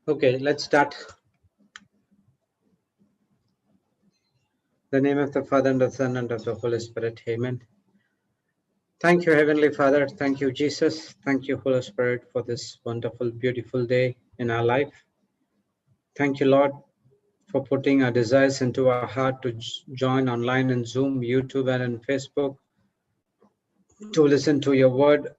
Okay, let's start. In the name of the Father and the Son and of the Holy Spirit. Amen. Thank you, Heavenly Father. Thank you, Jesus. Thank you, Holy Spirit, for this wonderful, beautiful day in our life. Thank you, Lord, for putting our desires into our heart to join online in Zoom, YouTube, and in Facebook to listen to your word.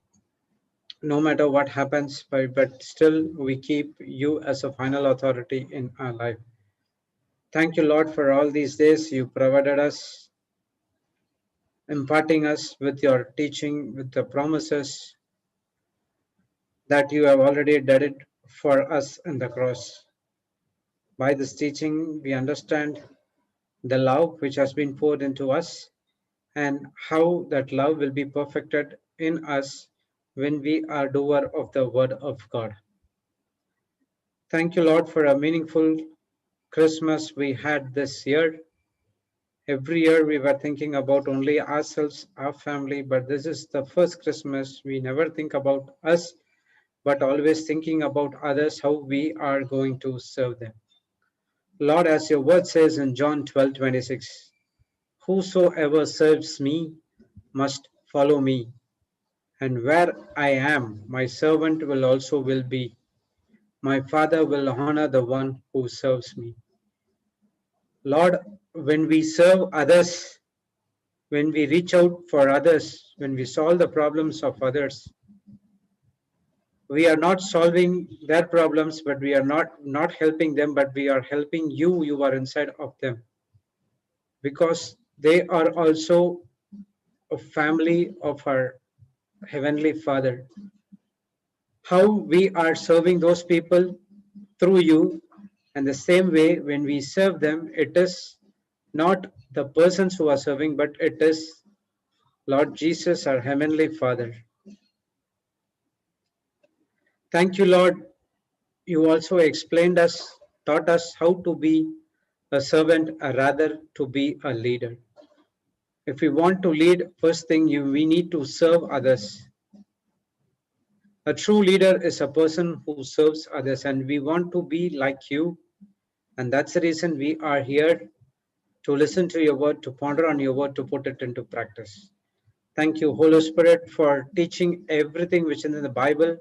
No matter what happens, but still we keep you as a final authority in our life. Thank you, Lord, for all these days you provided us, imparting us with your teaching, with the promises that you have already done it for us in the cross. By this teaching, we understand the love which has been poured into us and how that love will be perfected in us when we are doer of the word of God. Thank you, Lord, for a meaningful Christmas we had this year. Every year we were thinking about only ourselves, our family, but this is the first Christmas we never think about us, but always thinking about others, how we are going to serve them. Lord, as your word says in John 12:26, whosoever serves me must follow me, and where I am, my servant will be. My Father will honor the one who serves me. Lord, when we serve others, when we reach out for others, when we solve the problems of others, we are not solving their problems, but we are not helping them, but we are helping you. You are inside of them because they are also a family of our Heavenly Father. How we are serving those people through you, and the same way when we serve them, it is not the persons who are serving, but it is Lord Jesus, our Heavenly Father. Thank you, Lord. You also explained us, taught us how to be a servant, rather to be a leader. If we want to lead, first thing we need to serve others. A true leader is a person who serves others, and we want to be like you. And that's the reason we are here to listen to your word, to ponder on your word, to put it into practice. Thank you, Holy Spirit, for teaching everything which is in the Bible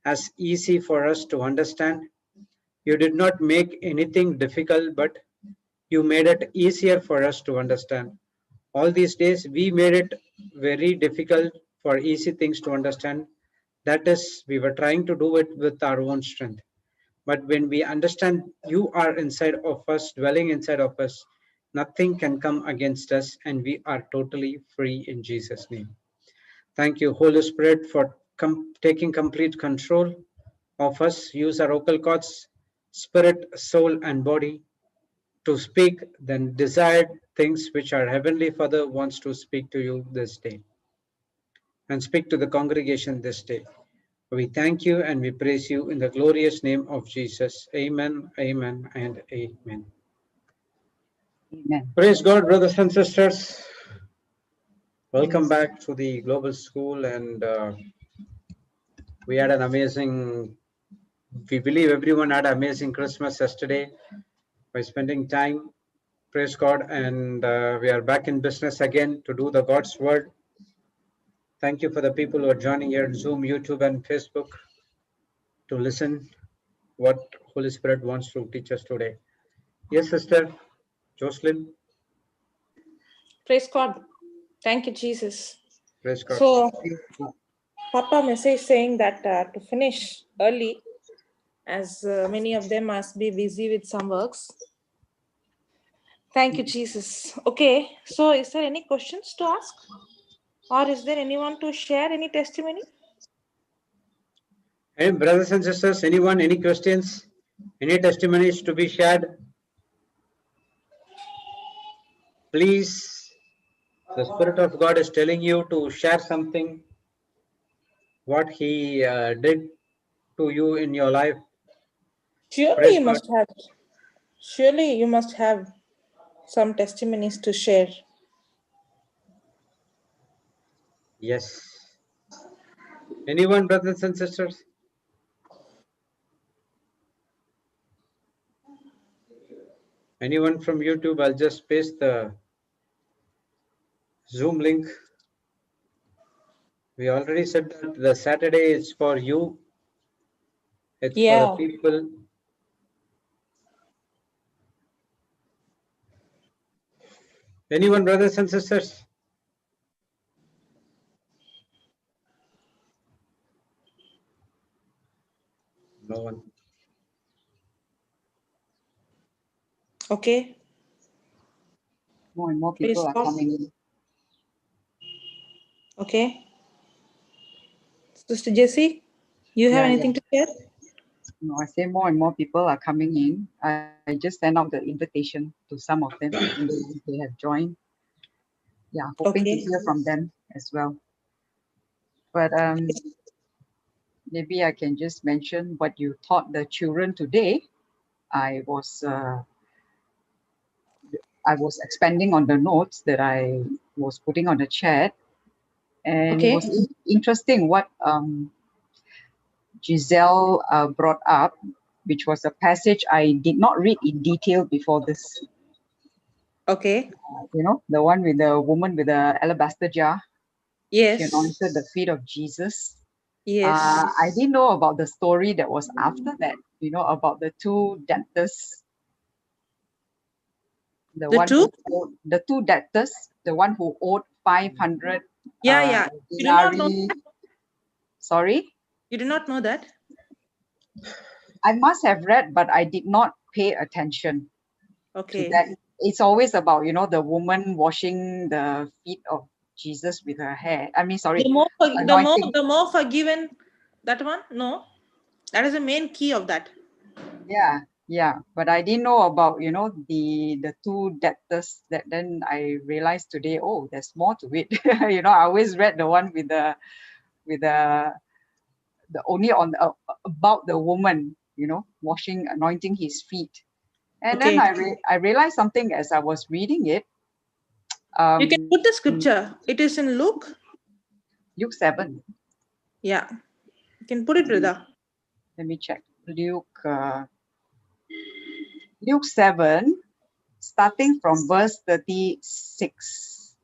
as easy for us to understand. You did not make anything difficult, but you made it easier for us to understand. All these days, we made it very difficult for easy things to understand. That is, we were trying to do it with our own strength. But when we understand you are inside of us, dwelling inside of us, nothing can come against us, and we are totally free in Jesus' name. Thank you, Holy Spirit, for taking complete control of us. Use our vocal cords, spirit, soul, and body to speak the desired things which our Heavenly Father wants to speak to you this day and speak to the congregation this day. We thank you and we praise you in the glorious name of Jesus. Amen, amen, and amen. Amen. Praise God, brothers and sisters. Welcome back to the Global School, and we had an amazing, we believe everyone had an amazing Christmas yesterday by spending time. Praise God, and we are back in business again to do the God's word. Thank you for the people who are joining here on Zoom, YouTube, and Facebook to listen what Holy Spirit wants to teach us today. Yes, Sister Jocelyn. Praise God. Thank you, Jesus. Praise God. So, Papa message saying that to finish early, as many of them must be busy with some works. Thank you, Jesus. Okay, so is there any questions to ask? Or is there anyone to share any testimony? Hey, brothers and sisters, anyone, any questions, any testimonies to be shared? Please, the Spirit of God is telling you to share something, what He did to you in your life. Surely Praise you God. must have. Surely you must have some testimonies to share. Yes. Anyone, brothers and sisters? Anyone from YouTube, I'll just paste the Zoom link. We already said that the Saturday is for you. It's for the Yeah. people. Anyone, brothers and sisters? No one. Okay. More and more Please people are stop. coming in. Okay. Sister Jessie, you have Yeah, anything to share? No, I say more and more people are coming in. I just sent out the invitation to some of them, and they have joined. Yeah, hoping to Okay. hear from them as well. But maybe I can just mention what you taught the children today. I was expanding on the notes that I was putting on the chat, and it Okay. was interesting what Giselle brought up, which was a passage I did not read in detail before this. Okay. You know, the one with the woman with the alabaster jar. She Yes. anointed the feet of Jesus. Yes. I didn't know about the story that was after that, you know, about the two debtors, The two? the two debtors, the one who owed 500 Yeah, yeah. You do not know denarii. that? Sorry, You do not know that? I must have read, but I did not pay attention to Okay. that. It's always about, you know, the woman washing the feet of Jesus with her hair. I mean, sorry, anointing. The more forgiven, that one? No. That is the main key of that. Yeah, but I didn't know about, you know, the two debtors. That then I realized today, oh, there's more to it. You know, I always read the one with the only on about the woman, you know, washing, anointing his feet. And then Okay. I realized something as I was reading it. You can Um, put the scripture. It is in Luke. Luke 7. Yeah. You can put it, brother. Let me check. Luke 7, starting from verse 36.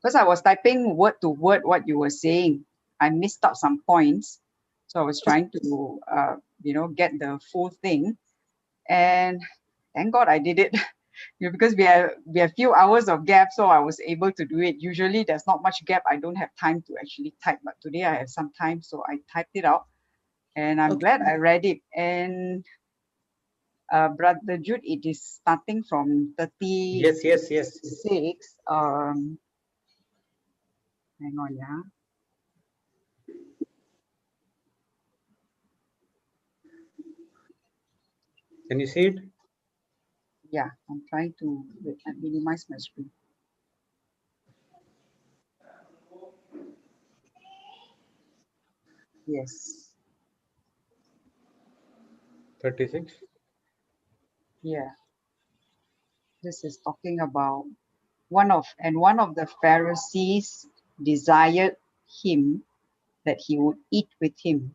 Because I was typing word to word what you were saying. I missed out some points. So I was trying to, you know, get the full thing. And thank God I did it. You know, because we have few hours of gap, so I was able to do it. Usually there's not much gap. I don't have time to actually type, but today I have some time, so I typed it out. And I'm Okay. glad I read it. And Brother Jude, it is starting from 36. Yes. Hang on, yeah. Can you see it? Yeah, I'm trying to minimize my screen. Yes. 36. Yeah. This is talking about one of the Pharisees desired him that he would eat with him.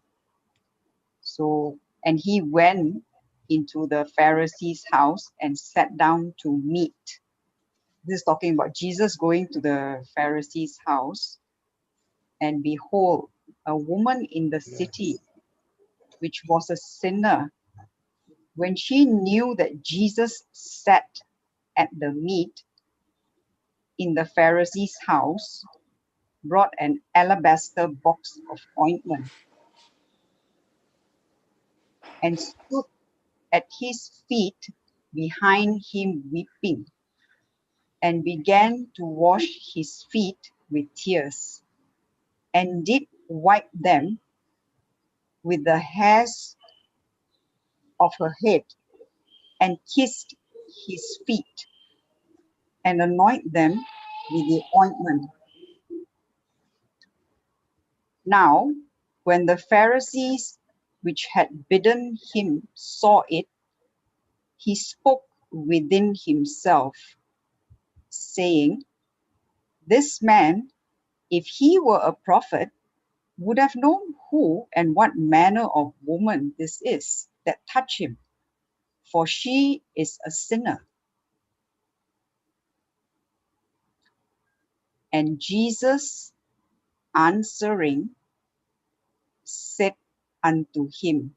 So, and he went into the Pharisee's house and sat down to meat. This is talking about Jesus going to the Pharisee's house, and behold, a woman in the city, which was a sinner, when she knew that Jesus sat at the meat in the Pharisee's house, brought an alabaster box of ointment and stood at his feet behind him weeping, and began to wash his feet with tears, and did wipe them with the hairs of her head, and kissed his feet, and anoint them with the ointment. Now, when the Pharisees which had bidden him saw it, he spoke within himself, saying, this man, if he were a prophet, would have known who and what manner of woman this is, that touch him, for she is a sinner. And Jesus answering said unto him.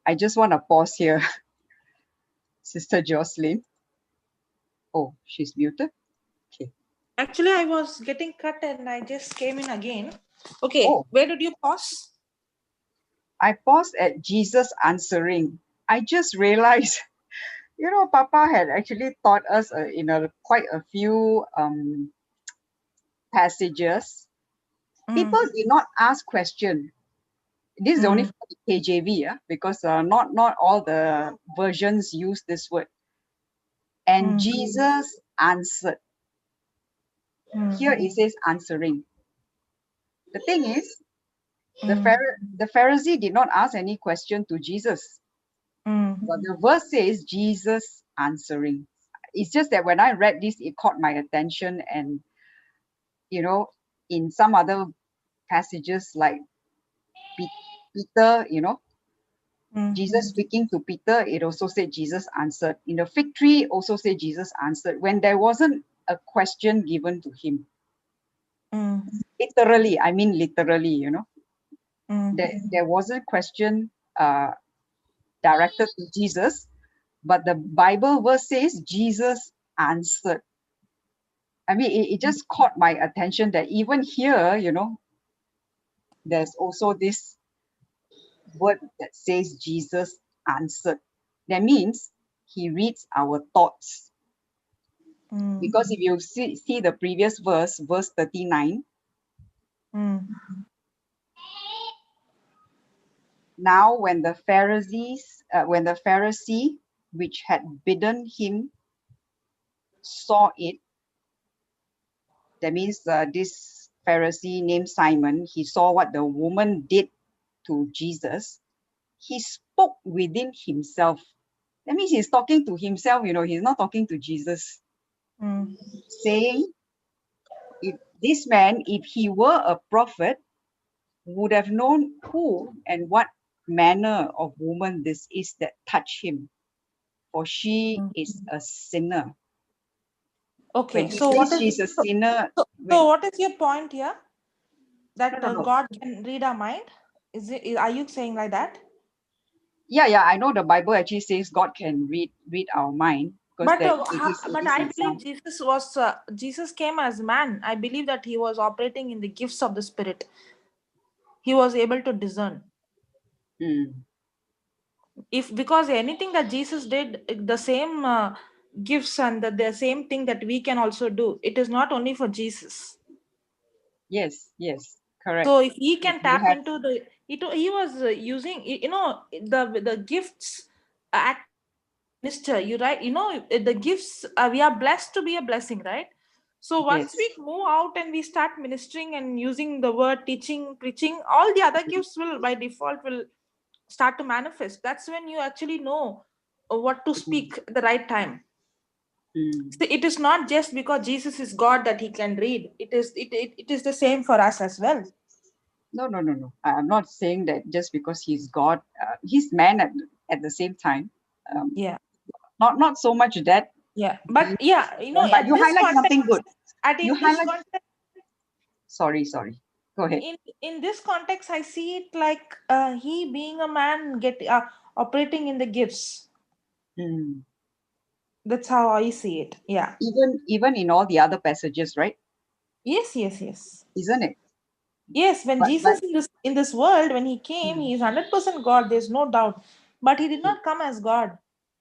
I just want to pause here, Sister Jocelyn. Oh, she's muted. Okay. Actually, I was getting cut and I just came in again. Okay, Oh, where did you pause? I paused at Jesus answering. I just realized, Papa had actually taught us in quite a few passages. People did not ask question. This is only for the KJV, because not all the versions use this word. And Jesus answered. Here it says answering. The thing is, the Pharisee did not ask any question to Jesus. But the verse says Jesus answering. It's just that when I read this, it caught my attention. And, in some other passages like Peter, Jesus speaking to Peter, it also said Jesus answered. In the fig tree, also said Jesus answered when there wasn't a question given to him. Literally, I mean literally, there wasn't a question directed to Jesus, but the Bible verse says Jesus answered. I mean, it just caught my attention that even here, there's also this word that says Jesus answered. That means he reads our thoughts. Because if you see the previous verse 39, now when the Pharisee which had bidden him saw it, that means this Pharisee named Simon, he saw what the woman did to Jesus. He spoke within himself. That means he's talking to himself, he's not talking to Jesus, saying, if this man, if he were a prophet, would have known who and what manner of woman this is that touched him, for she is a sinner. Okay, When he so what says is she's a sinner, so what is your point here? That no. God can read our mind? Are you saying like that? Yeah, I know the Bible actually says God can read our mind, because But that but it is I in believe Psalm. Jesus came as man. I believe that he was operating in the gifts of the Spirit. He was able to discern. Because anything that Jesus did, the same gifts and the same thing that we can also do. It is not only for Jesus. Yes, correct. So if he can You tap have, into he was using the gifts acting as a minister. You right? The gifts. We are blessed to be a blessing, right? So once yes, we move out and we start ministering and using the word, teaching, preaching, all the other gifts will by default will start to manifest. That's when you actually know what to speak at the right time. So it is not just because Jesus is God that he can read. It is the same for us as well. no. I'm not saying that just because he's God, he's man at the same time. Yeah. Not so much that. Yeah, but yeah, But at you this highlight something context, good. You in this highlight. context, Sorry. Go ahead. in this context, I see it like he being a man operating in the gifts. That's how I see it. Yeah. Even in all the other passages, right? Yes. Isn't it? Yes, when But Jesus in this world, when he came, he is 100% God. There's no doubt. But he did not come as God.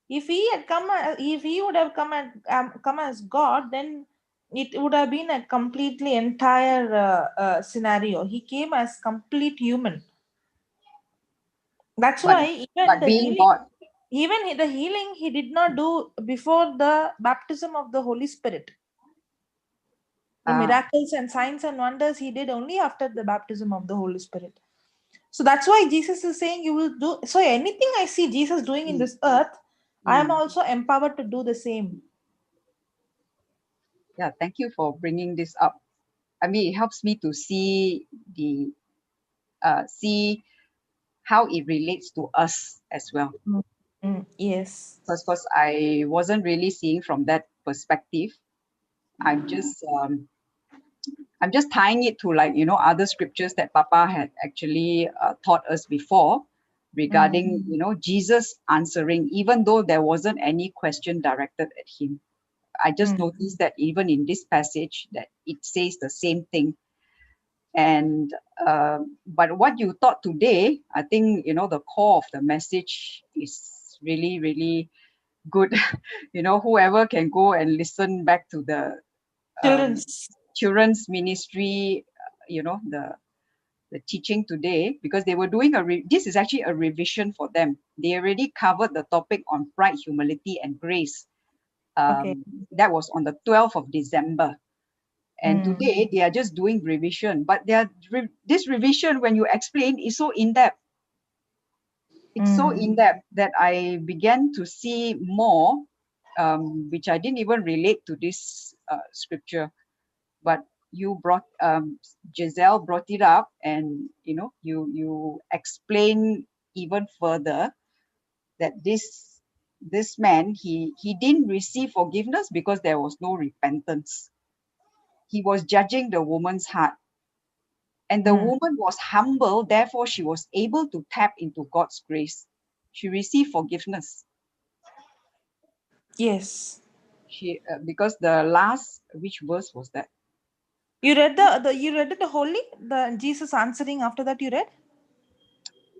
If he had come, if he would have come as God, then it would have been a completely entire scenario. He came as complete human. That's but why even the being healing, God. he did not do before the baptism of the Holy Spirit. The miracles and signs and wonders he did only after the baptism of the Holy Spirit. So that's why Jesus is saying you will do. So anything I see Jesus doing in this earth, I am also empowered to do the same. Yeah, thank you for bringing this up. I mean, it helps me to see how it relates to us as well. Yes. Because I wasn't really seeing from that perspective. I'm just tying it to, like, other scriptures that Papa had actually taught us before regarding, Jesus answering, even though there wasn't any question directed at him. I just noticed that even in this passage that it says the same thing. And but what you taught today, I think, the core of the message is really, really good. Whoever can go and listen back to the children's ministry, the teaching today, because they were doing this is actually a revision for them. They already covered the topic on pride, humility, and grace. That was on the 12th of December. And today they are just doing revision. But this revision, when you explain, is so in-depth. It's so in-depth that I began to see more, which I didn't even relate to this scripture. But you brought, Giselle brought it up, and you explain even further that this man, he didn't receive forgiveness because there was no repentance. He was judging the woman's heart, and the woman was humble, therefore she was able to tap into God's grace. She received forgiveness. Yes. She because the last, which verse was that? You read the holy, the Jesus answering after that you read?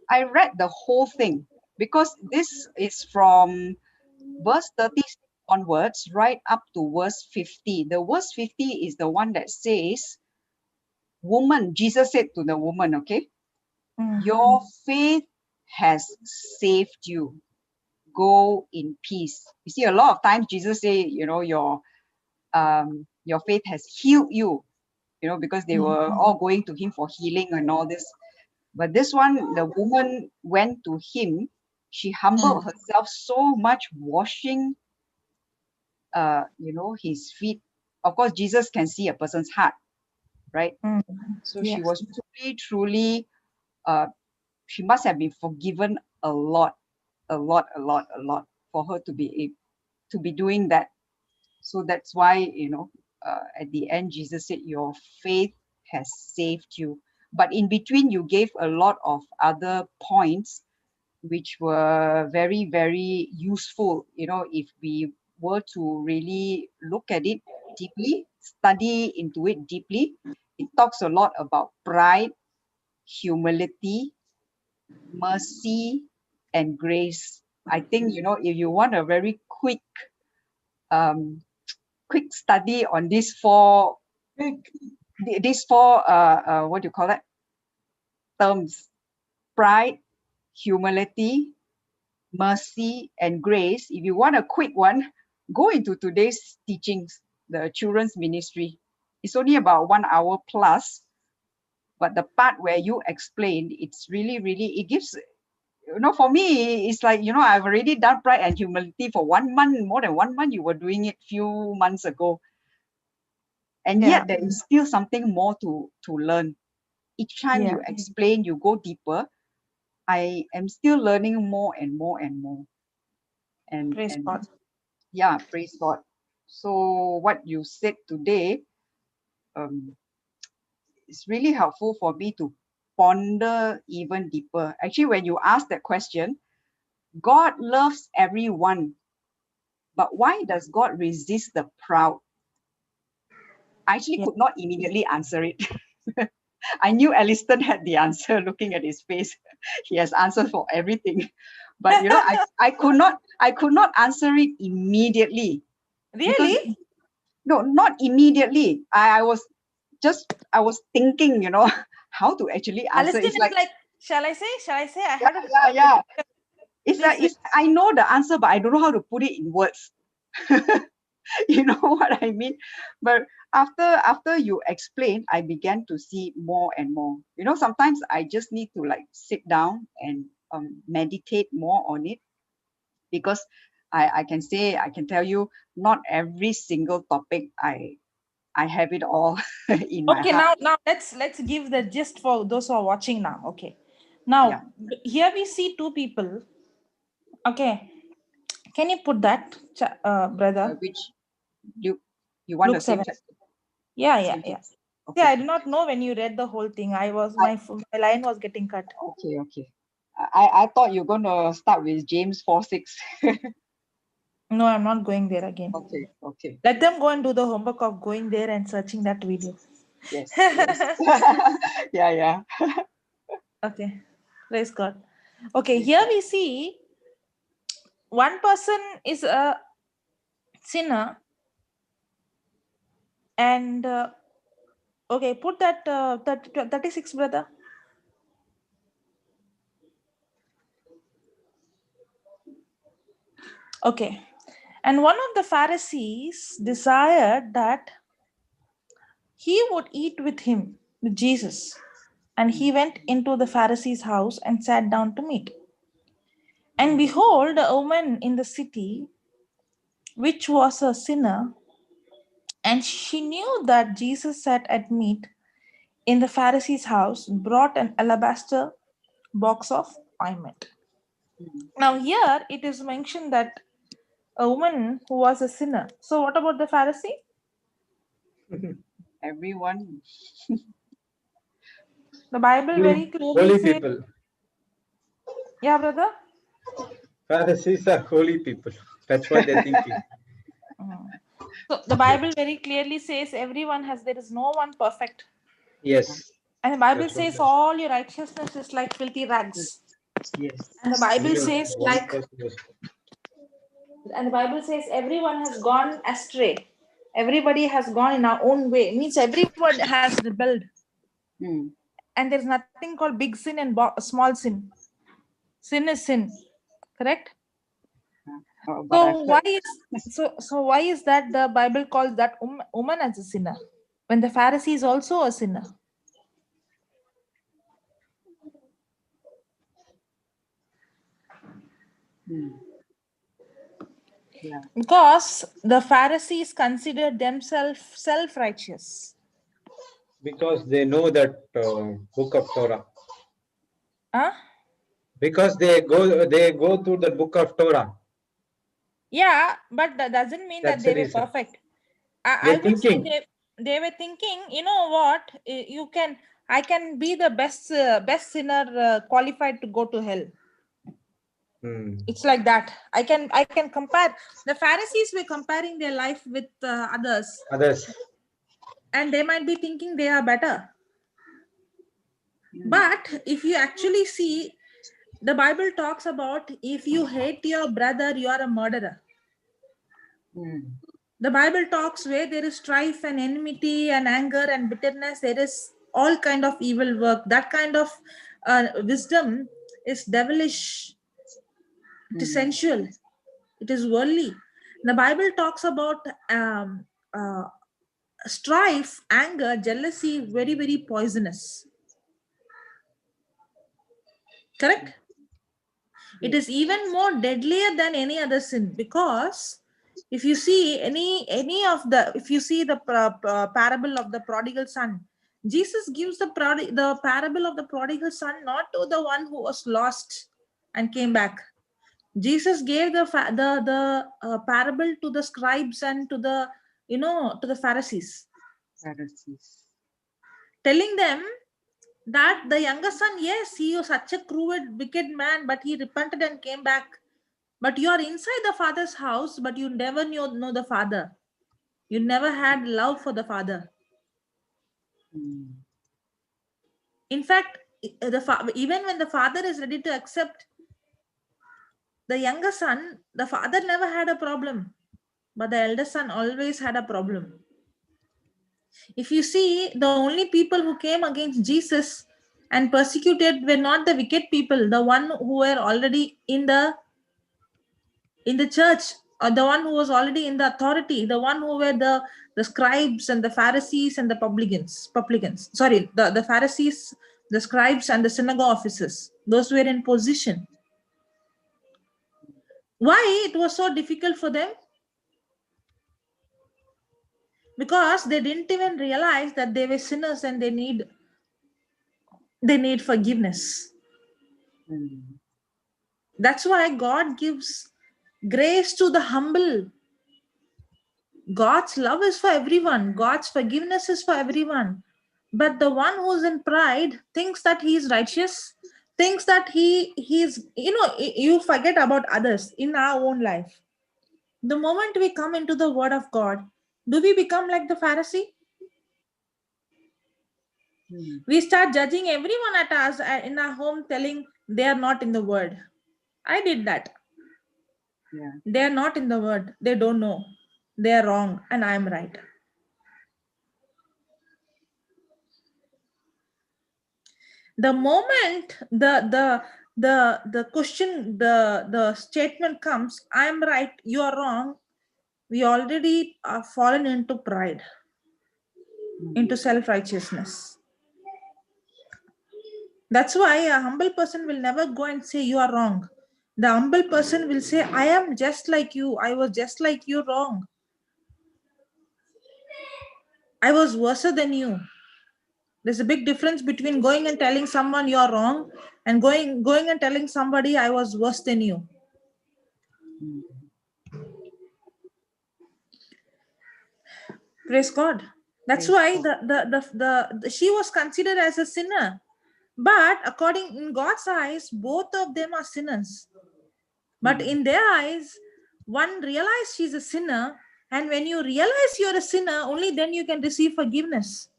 I read the whole thing because this is from verse 30 onwards, right up to verse 50. The verse 50 is the one that says, woman, Jesus said to the woman, okay, your faith has saved you. Go in peace. You see, a lot of times Jesus say, your faith has healed you, because they were all going to him for healing and all this. But this one, the woman went to him. She humbled herself so much, washing, his feet. Of course, Jesus can see a person's heart, right? So she was truly, she must have been forgiven a lot for her to be doing that. So that's why, at the end, Jesus said, your faith has saved you. But in between, you gave a lot of other points which were very, very useful. If we were to really look at it deeply, study into it deeply, it talks a lot about pride, humility, mercy, and grace. I think, if you want a very quick study on these four what do you call that terms: pride, humility, mercy, and grace. If you want a quick one, go into today's teachings, the children's ministry. It's only about 1 hour plus, but the part where you explained, it's really, really, it gives, for me, it's like, I've already done pride and humility for 1 month, more than 1 month. You were doing it few months ago. And yet there is still something more to learn. Each time you explain, you go deeper. I am still learning more and more and more. Praise God. Yeah, praise God. So what you said today, it's really helpful for me to ponder even deeper. Actually, when you ask that question, God loves everyone, but why does God resist the proud? I actually could not immediately answer it. I knew Aliston had the answer looking at his face. He has answers for everything. But I could not answer it immediately. Really? Because, no, not immediately. I was thinking, how to actually answer. Aliston It's like, shall I say? I have to. Yeah. It's like, I know the answer, but I don't know how to put it in words. You know what I mean? But after you explain, I began to see more and more. Sometimes I just need to sit down and meditate more on it, because I can tell you, not every single topic I have it all in my heart. Now let's give the gist for those who are watching now. Okay. Now, here we see two people. Okay. Can you put that, brother? Which you want Luke the same 7. chapter? Yeah. Okay. Yeah, I did not know when you read the whole thing. My line was getting cut. Okay. I thought you're gonna start with James 4:6. No, I'm not going there again. Okay. Let them go and do the homework of going there and searching that video. Yes. Yeah. Okay. Praise God. Okay, here we see one person is a sinner, and okay, put that 36, brother. Okay. And one of the Pharisees desired that he would eat with him, with Jesus. And he went into the Pharisee's house and sat down to meat. And behold, a woman in the city, which was a sinner, and she knew that Jesus sat at meat in the Pharisee's house, brought an alabaster box of ointment. Now, here it is mentioned that a woman who was a sinner. So, what about the Pharisee? Everyone. The Bible very clearly Holy says, people. yeah, brother. Pharisees are holy people. That's what they're thinking. So the Bible very clearly says there is no one perfect. Yes. And the Bible That's what says all your righteousness is like filthy rags. Yes. And the Bible only says one person was. and the Bible says everyone has gone astray. Everybody has gone in our own way. It means everyone has rebelled. And there's nothing called big sin and small sin. Sin is sin. Correct? So why is that the Bible calls that woman as a sinner when the Pharisee is also a sinner? Yeah. Because the Pharisees considered themselves self-righteous. Because they know that book of Torah. Huh? Because they go through the book of Torah. Yeah, but that doesn't mean That's that they the were reason. perfect. I They're would say thinking. they were thinking, you know what, I can be the best sinner qualified to go to hell. It's like that. I can compare. The Pharisees were comparing their life with others, and they might be thinking they are better. But if you actually see, the Bible talks about if you hate your brother, you are a murderer. The Bible talks where there is strife and enmity and anger and bitterness, there is all kind of evil work. That kind of wisdom is devilish. It is sensual. It is worldly. The Bible talks about strife, anger, jealousy, very, very poisonous. Correct? It is even more deadlier than any other sin, because if you see if you see the parable of the prodigal son, Jesus gives the parable of the prodigal son not to the one who was lost and came back. Jesus gave the parable to the scribes and to the to the Pharisees, telling them that the younger son, yes, he was such a cruel, wicked man, but he repented and came back. But you are inside the father's house, but you never know the father. You never had love for the father. In fact, even when the father is ready to accept the younger son, the father never had a problem, but the elder son always had a problem. If you see, the only people who came against Jesus and persecuted were not the wicked people, the one who were already in the church, or the one who was already in the authority, the one who were the scribes and the Pharisees and the publicans. Sorry, the Pharisees, the scribes and the synagogue officers. Those were in position. Why it was so difficult for them? Because they didn't even realize that they were sinners and they need forgiveness. That's why God gives grace to the humble. God's love is for everyone. God's forgiveness is for everyone. But the one who's in pride thinks that he is righteous, thinks that he's, you forget about others in our own life. The moment we come into the word of God, do we become like the Pharisee? We start judging everyone at us in our home, telling they are not in the word. I did that. Yeah. They are not in the word. They don't know. They are wrong and I am right. The moment the question, the statement comes, I am right, you are wrong, we already are fallen into pride, into self-righteousness. That's why a humble person will never go and say you are wrong. The humble person will say, I am just like you, I was just like you, wrong, I was worse than you. There's a big difference between going and telling someone you are wrong and going and telling somebody I was worse than you. Praise God. That's why she was considered as a sinner. But according in God's eyes, both of them are sinners. But in their eyes, one realized she's a sinner, and when you realize you're a sinner, only then you can receive forgiveness.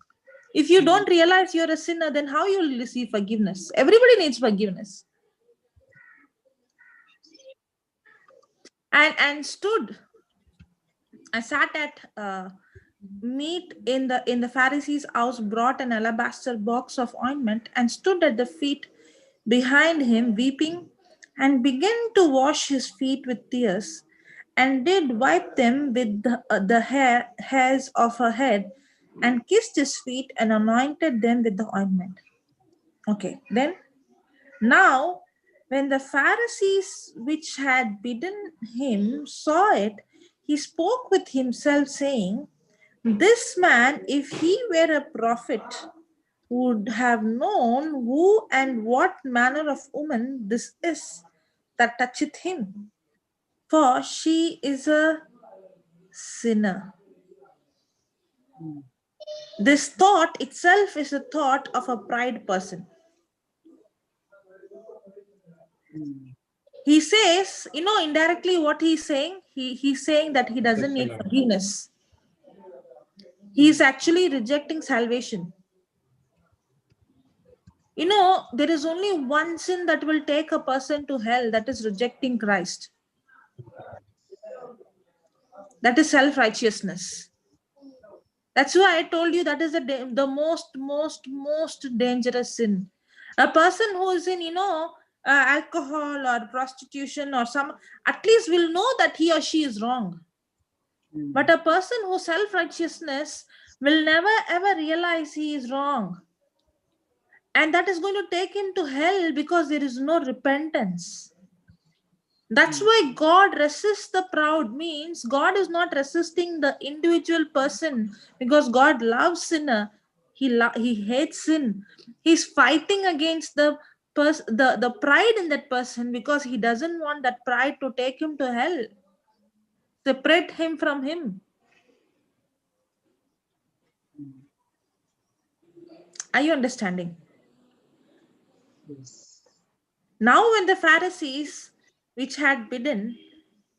If you don't realize you're a sinner, then how you will receive forgiveness? Everybody needs forgiveness. And stood. I sat at meat in the Pharisee's house, brought an alabaster box of ointment, and stood at the feet behind him, weeping, and began to wash his feet with tears, and did wipe them with the hairs of her head, and kissed his feet, and anointed them with the ointment. Okay, then now, when the Pharisees which had bidden him saw it, he spoke with himself, saying, this man, if he were a prophet, would have known who and what manner of woman this is that toucheth him, for she is a sinner. This thought itself is a thought of a pride person. He says, indirectly what he's saying, he's saying that he doesn't need forgiveness. He's actually rejecting salvation. There is only one sin that will take a person to hell, that is rejecting Christ. That is self-righteousness. That's why I told you that is the most dangerous sin. A person who is in, alcohol or prostitution or at least will know that he or she is wrong. But a person who self-righteousness will never ever realize he is wrong. And that is going to take him to hell because there is no repentance. That's why God resists the proud. Means God is not resisting the individual person because God loves sinner. He hates sin. He's fighting against the pride in that person because he doesn't want that pride to take him to hell. Separate him from him. Are you understanding? Yes. Now when the Pharisees which had bidden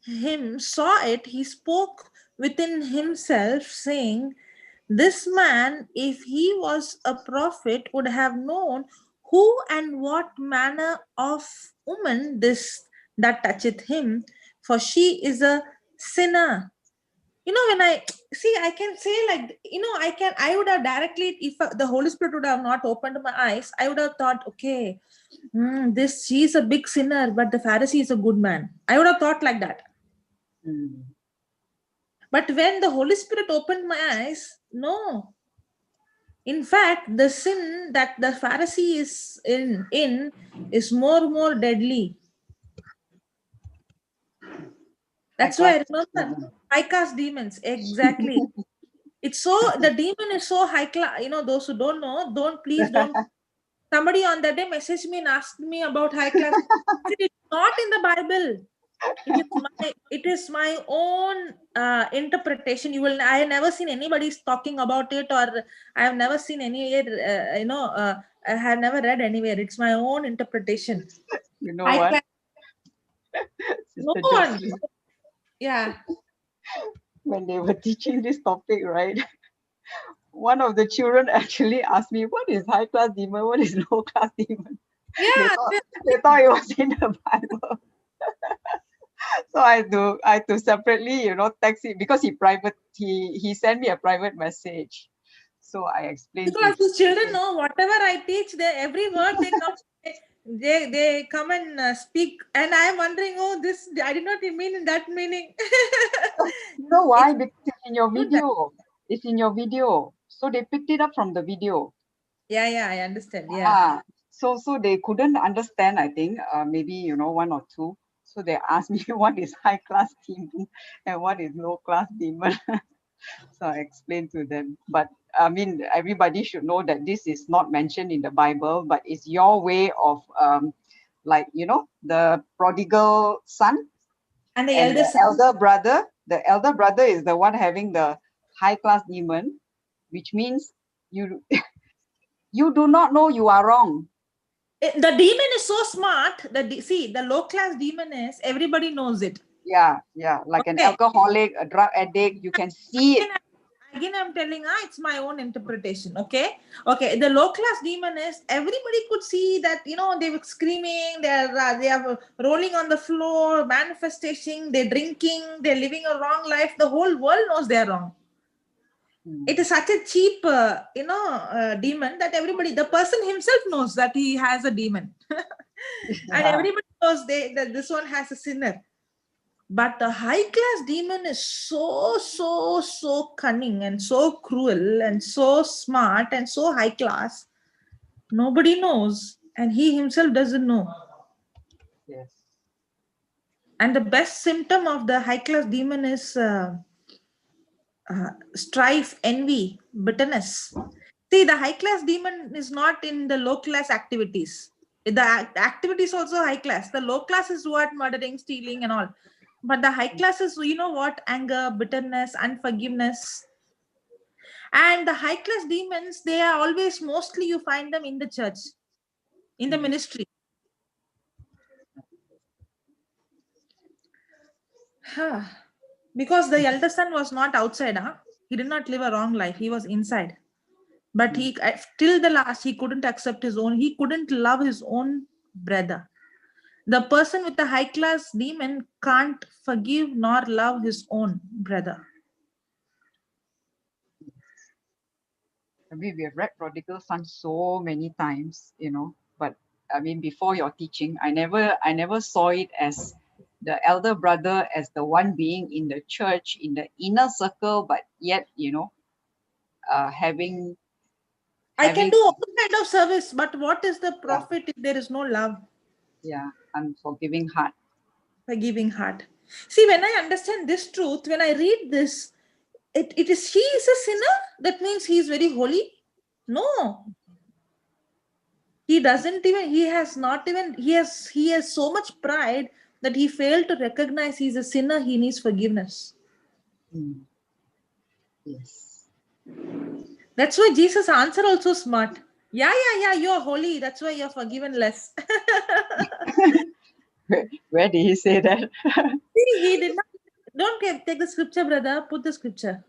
him saw it, he spoke within himself, saying, this man, if he was a prophet, would have known who and what manner of woman this that toucheth him, for she is a sinner. When I can say like, I would have directly, if the Holy Spirit would have not opened my eyes, I would have thought, okay, she's a big sinner, but the Pharisee is a good man. I would have thought like that. But when the Holy Spirit opened my eyes, no. In fact, the sin that the Pharisee is in is more deadly. That's why I remember high caste demons. Exactly. It's so, the demon is so high class. Those who don't know, don't. Somebody on that day messaged me and asked me about high class. It's not in the Bible. It is my own interpretation. I have never seen anybody talking about it, or I have never seen any, I have never read anywhere. It's my own interpretation. You know I what, can, no Sister one. Jocelyn, Yeah. when they were teaching this topic, right? One of the children actually asked me, "What is high class demon? What is low class demon?" They Yeah. thought it was in the Bible. So I had to separately, text it because he sent me a private message. So I explained to Because the children him. know whatever I teach, every word they come, they come and speak, and I am wondering, oh, this I did not mean in that meaning. You know It's why? Because it's in your good that. video. It's in your video. So they picked it up from the video. Yeah, I understand. Yeah. Ah, so they couldn't understand, I think, maybe, one or two. So they asked me what is high class demon and what is low class demon. So I explained to them. But I mean, everybody should know that this is not mentioned in the Bible, but it's your way of, like, the prodigal son And the and the eldest son. elder brother. The elder brother is the one having the high class demon, which means you you do not know you are wrong. The demon is so smart that see the low class demon is everybody knows it. Yeah, like an Okay. alcoholic, a drug addict, you can see it. Again, I'm telling, it's my own interpretation. Okay. The low class demon is everybody could see that, they were screaming, they are rolling on the floor, manifesting, they're drinking, they're living a wrong life. The whole world knows they're wrong. It is such a cheap, demon that the person himself knows that he has a demon. And everybody knows that this one has a sinner. But the high class demon is so cunning and so cruel and so smart and so high class. Nobody knows, and he himself doesn't know. Yes. And the best symptom of the high class demon is strife, envy, bitterness. See, the high class demon is not in the low class activities. The activities also high class. The low class is what murdering, stealing, and all. But the high class is, what? Anger, bitterness, unforgiveness. And the high class demons, they are always, mostly you find them in the church, in the ministry. Because the elder son was not outside. He did not live a wrong life. He was inside. But he, till the last, he couldn't accept his own. He couldn't love his own brother. The person with the high class demon can't forgive nor love his own brother. I mean, we have read Prodigal Son so many times, but I mean, before your teaching, I never saw it as the elder brother as the one being in the church, in the inner circle, but yet, having. I can do all kind of service, but what is the profit if there is no love? Yeah, unforgiving heart. Forgiving heart. See, when I understand this truth, when I read this, it is he is a sinner. That means he is very holy. No, he doesn't even. He has not even. He has so much pride that he failed to recognize he's a sinner. He needs forgiveness. Yes. That's why Jesus' answer also smart. Yeah, you're holy. That's why you're forgiven less. Where did he say that? See, he did not. Don't take the scripture, brother. Put the scripture.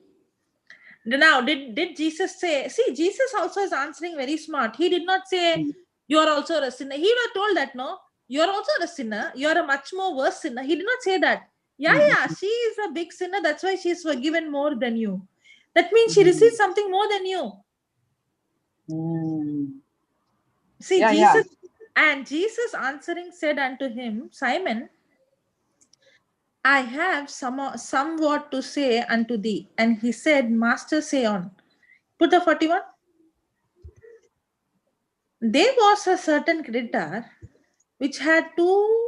Now, did Jesus say? See, Jesus also is answering very smart. He did not say you are also a sinner. He would have told that no, you are also a sinner. You are a much more worse sinner. He did not say that. Yeah, she is a big sinner. That's why she is forgiven more than you. That means she received something more than you. See, Jesus and Jesus answering said unto him, Simon, I have somewhat to say unto thee. And he said, Master, say on. Put the 41. There was a certain creditor which had two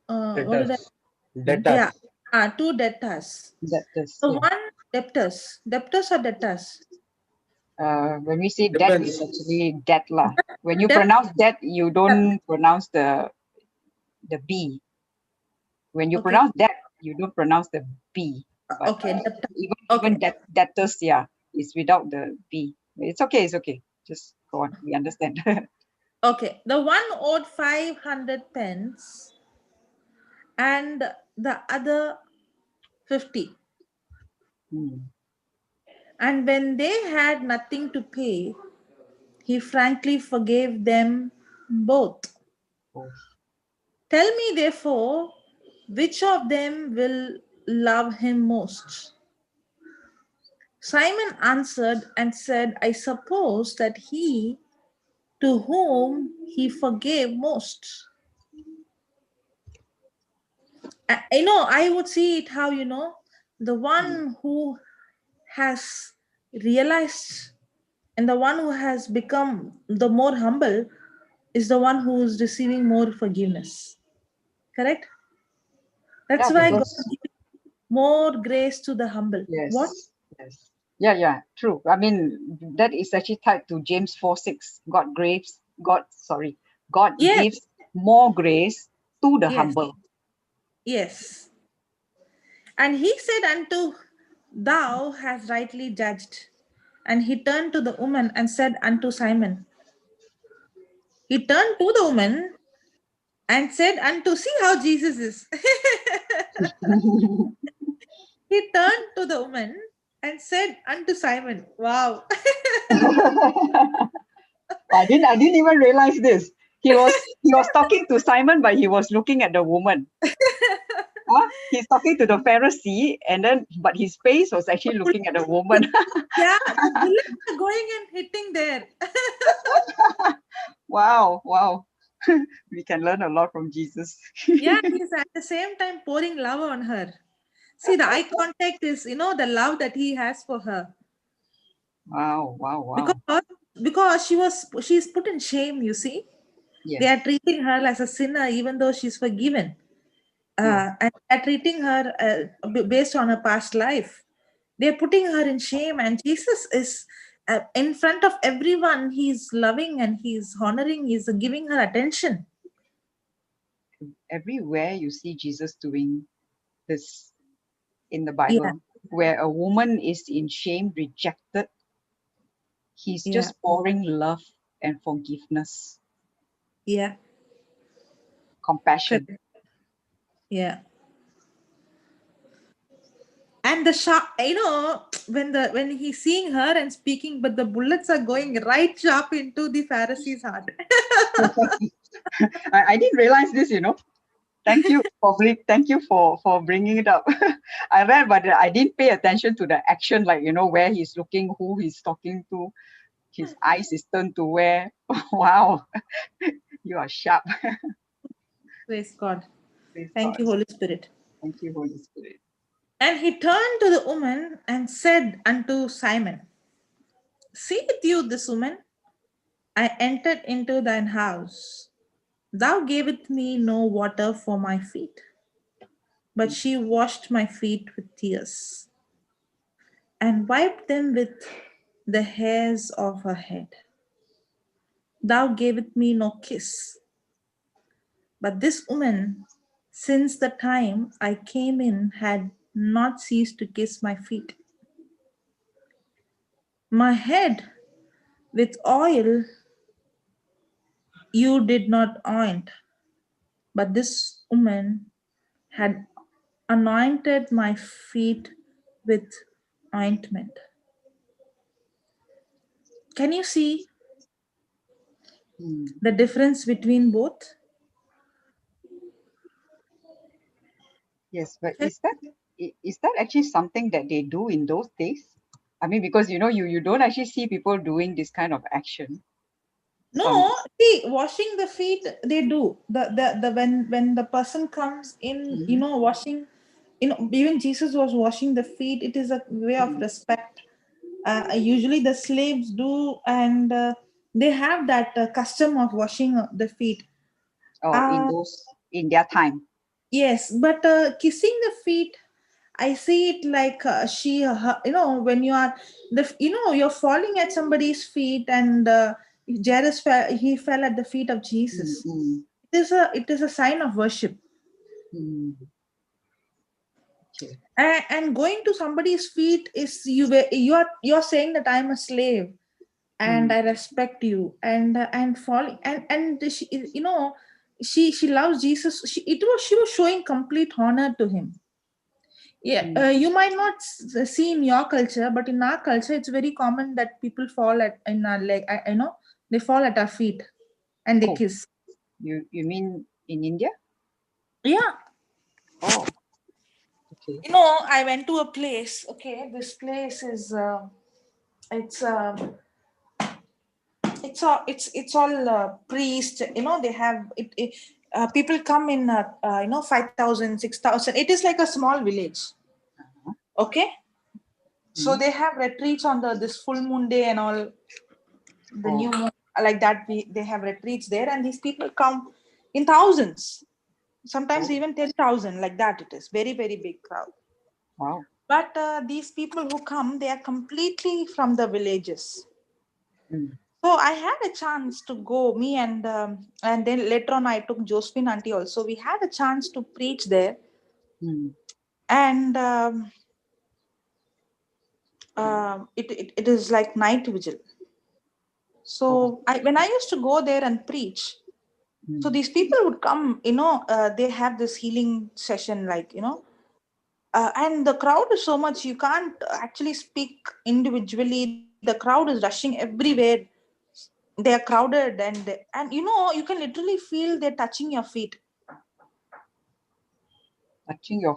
Debtors. two debtors. Debtors. So one debtors or debtors. When we say debt, Depends. it's actually debt lah. When you Debt. pronounce debt, you don't pronounce the B. When you Okay. pronounce debt, you don't pronounce the B. But Okay. Debt. even debtors, yeah, is without the B. It's okay. It's okay. Just go on. We understand. Okay. The one owed 500 pence and the other 50. Hmm. And when they had nothing to pay, he frankly forgave them both. Oh. Tell me, therefore, which of them will love him most? Simon answered and said, I suppose that he to whom he forgave most. I would see it how, the one who has realized and the one who has become the more humble is the one who is receiving more forgiveness. Correct? That's Yeah, why God because gives more grace to the humble. What? yes, yes. Yeah, true. I mean, that is actually tied to James 4:6. God Yes, gives more grace to the yes, humble. yes. And he said unto, Thou hast rightly judged. And he turned to the woman and said unto Simon, He turned to the woman and said unto, see how Jesus is. He turned to the woman and said unto Simon, wow. I didn't even realize this. He was talking to Simon, but he was looking at the woman. Huh? He's talking to the Pharisee, but his face was actually looking at the woman. Yeah, the bullets are going and hitting there. Wow. We can learn a lot from Jesus. Yeah, he's at the same time pouring love on her. See, the eye contact is, the love that he has for her. Wow. Because she's put in shame, you see. Yes. They are treating her as a sinner, even though she's forgiven. Yes. And they're treating her based on her past life. They're putting her in shame, and Jesus is in front of everyone. He's loving and he's honoring, he's giving her attention. Everywhere you see Jesus doing this in the Yeah, Bible, where a woman is in shame, rejected, he's yeah, just pouring love and forgiveness, yeah, compassion. correct. Yeah. And the sharp, when he's seeing her and speaking, but the bullets are going right sharp into the Pharisee's heart. I didn't realize this, Thank you for bringing it up. I read, but I didn't pay attention to the action, like where he's looking, who he's talking to. His eyes is turned to where. Wow, you are sharp. Praise God. Praise Thank God. you, Holy Spirit. Thank you, Holy Spirit. And he turned to the woman and said unto Simon, See with you this woman? I entered into thine house. Thou gavest me no water for my feet, but she washed my feet with tears and wiped them with the hairs of her head. Thou gavest me no kiss, but this woman, since the time I came in, had not ceased to kiss my feet. My head with oil you did not anoint, but this woman had anointed my feet with ointment. Can you see Hmm. the difference between both? Yes, but is that actually something that they do in those days? I mean, because you don't actually see people doing this kind of action. Some. No, see, washing the feet they do. The when the person comes in, Mhm. washing, even Jesus was washing the feet. It is a way of Mhm. respect. Usually the slaves do, and they have that custom of washing the feet. Oh, Uh, in their time. yes, but kissing the feet, I see it like when you are you're falling at somebody's feet, and Jairus he fell at the feet of Jesus. Mm. It is a sign of worship. Mm. Okay. And going to somebody's feet is you're saying that I'm a slave and I respect you, and falling, and she, she loves Jesus. She was showing complete honor to him. Yeah, you might not see in your culture, but in our culture, it's very common that people fall at in our leg. I know they fall at our feet and they Oh, kiss. you mean in India? Yeah, Oh, okay. I went to a place. Okay, this place is it's it's all priest. They have it. People come in 5,000, 6,000. It is like a small village. Uh-huh. Okay, so they have retreats on this full moon day and all. The new moon, like that, they have retreats there, and these people come in thousands, sometimes even 10,000, like that. It is very, very big crowd. Wow. But these people who come, they are completely from the villages. So I had a chance to go, me and then later on I took Josephine auntie also. We had a chance to preach there, and it is like night vigil. So when I used to go there and preach, so these people would come, they have this healing session, like, and the crowd is so much, you can't actually speak individually. The crowd is rushing everywhere. They are crowded, and you can literally feel they're touching your feet. Touching your.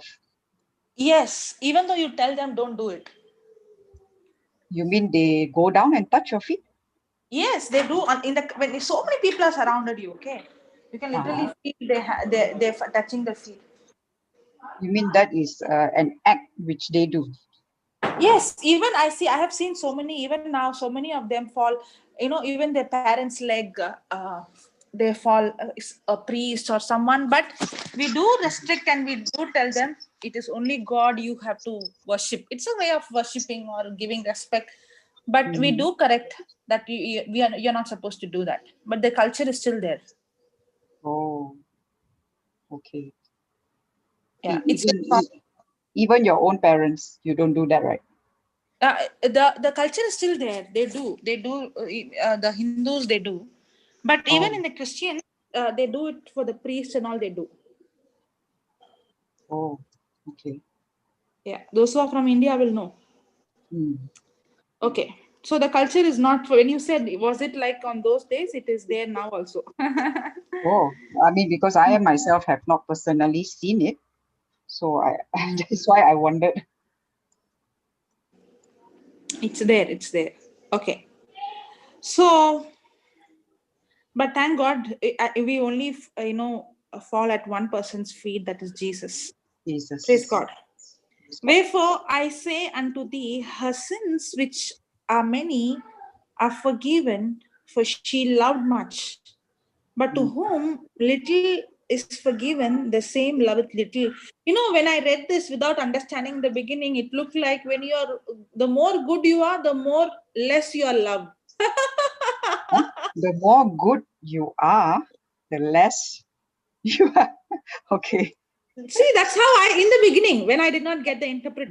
Yes, even though you tell them don't do it. You mean they go down and touch your feet? Yes, they do. When so many people are surrounded you, okay, you can literally feel they're touching the feet. You mean that is an act which they do? Yes, even I have seen so many, even now, so many of them fall, even their parents' leg, they fall, a priest or someone. But we do restrict and we do tell them it is only God you have to worship. It's a way of worshiping or giving respect. But we do correct that you're not supposed to do that. But the culture is still there. Oh, okay. Yeah, it's Even your own parents, you don't do that, right? the culture is still there. They do the Hindus, they do, but even in the Christian, they do it for the priests and all. They do. Oh, okay. Yeah, those who are from India will know. Okay, so the culture is not, when you said was it like on those days, it is there now also. Oh, I mean, because I myself have not personally seen it, so that's why I wondered. It's there. Okay, so, but thank God, we only fall at one person's feet, that is Jesus. Jesus. Praise God. Wherefore I say unto thee, her sins, which are many, are forgiven, for she loved much. But to whom little is forgiven, the same loveth little. When I read this without understanding the beginning, it looked like the more good you are, the more less you are loved. The more good you are, the less you are. Okay. See, that's how in the beginning, when I did not get the interpretation,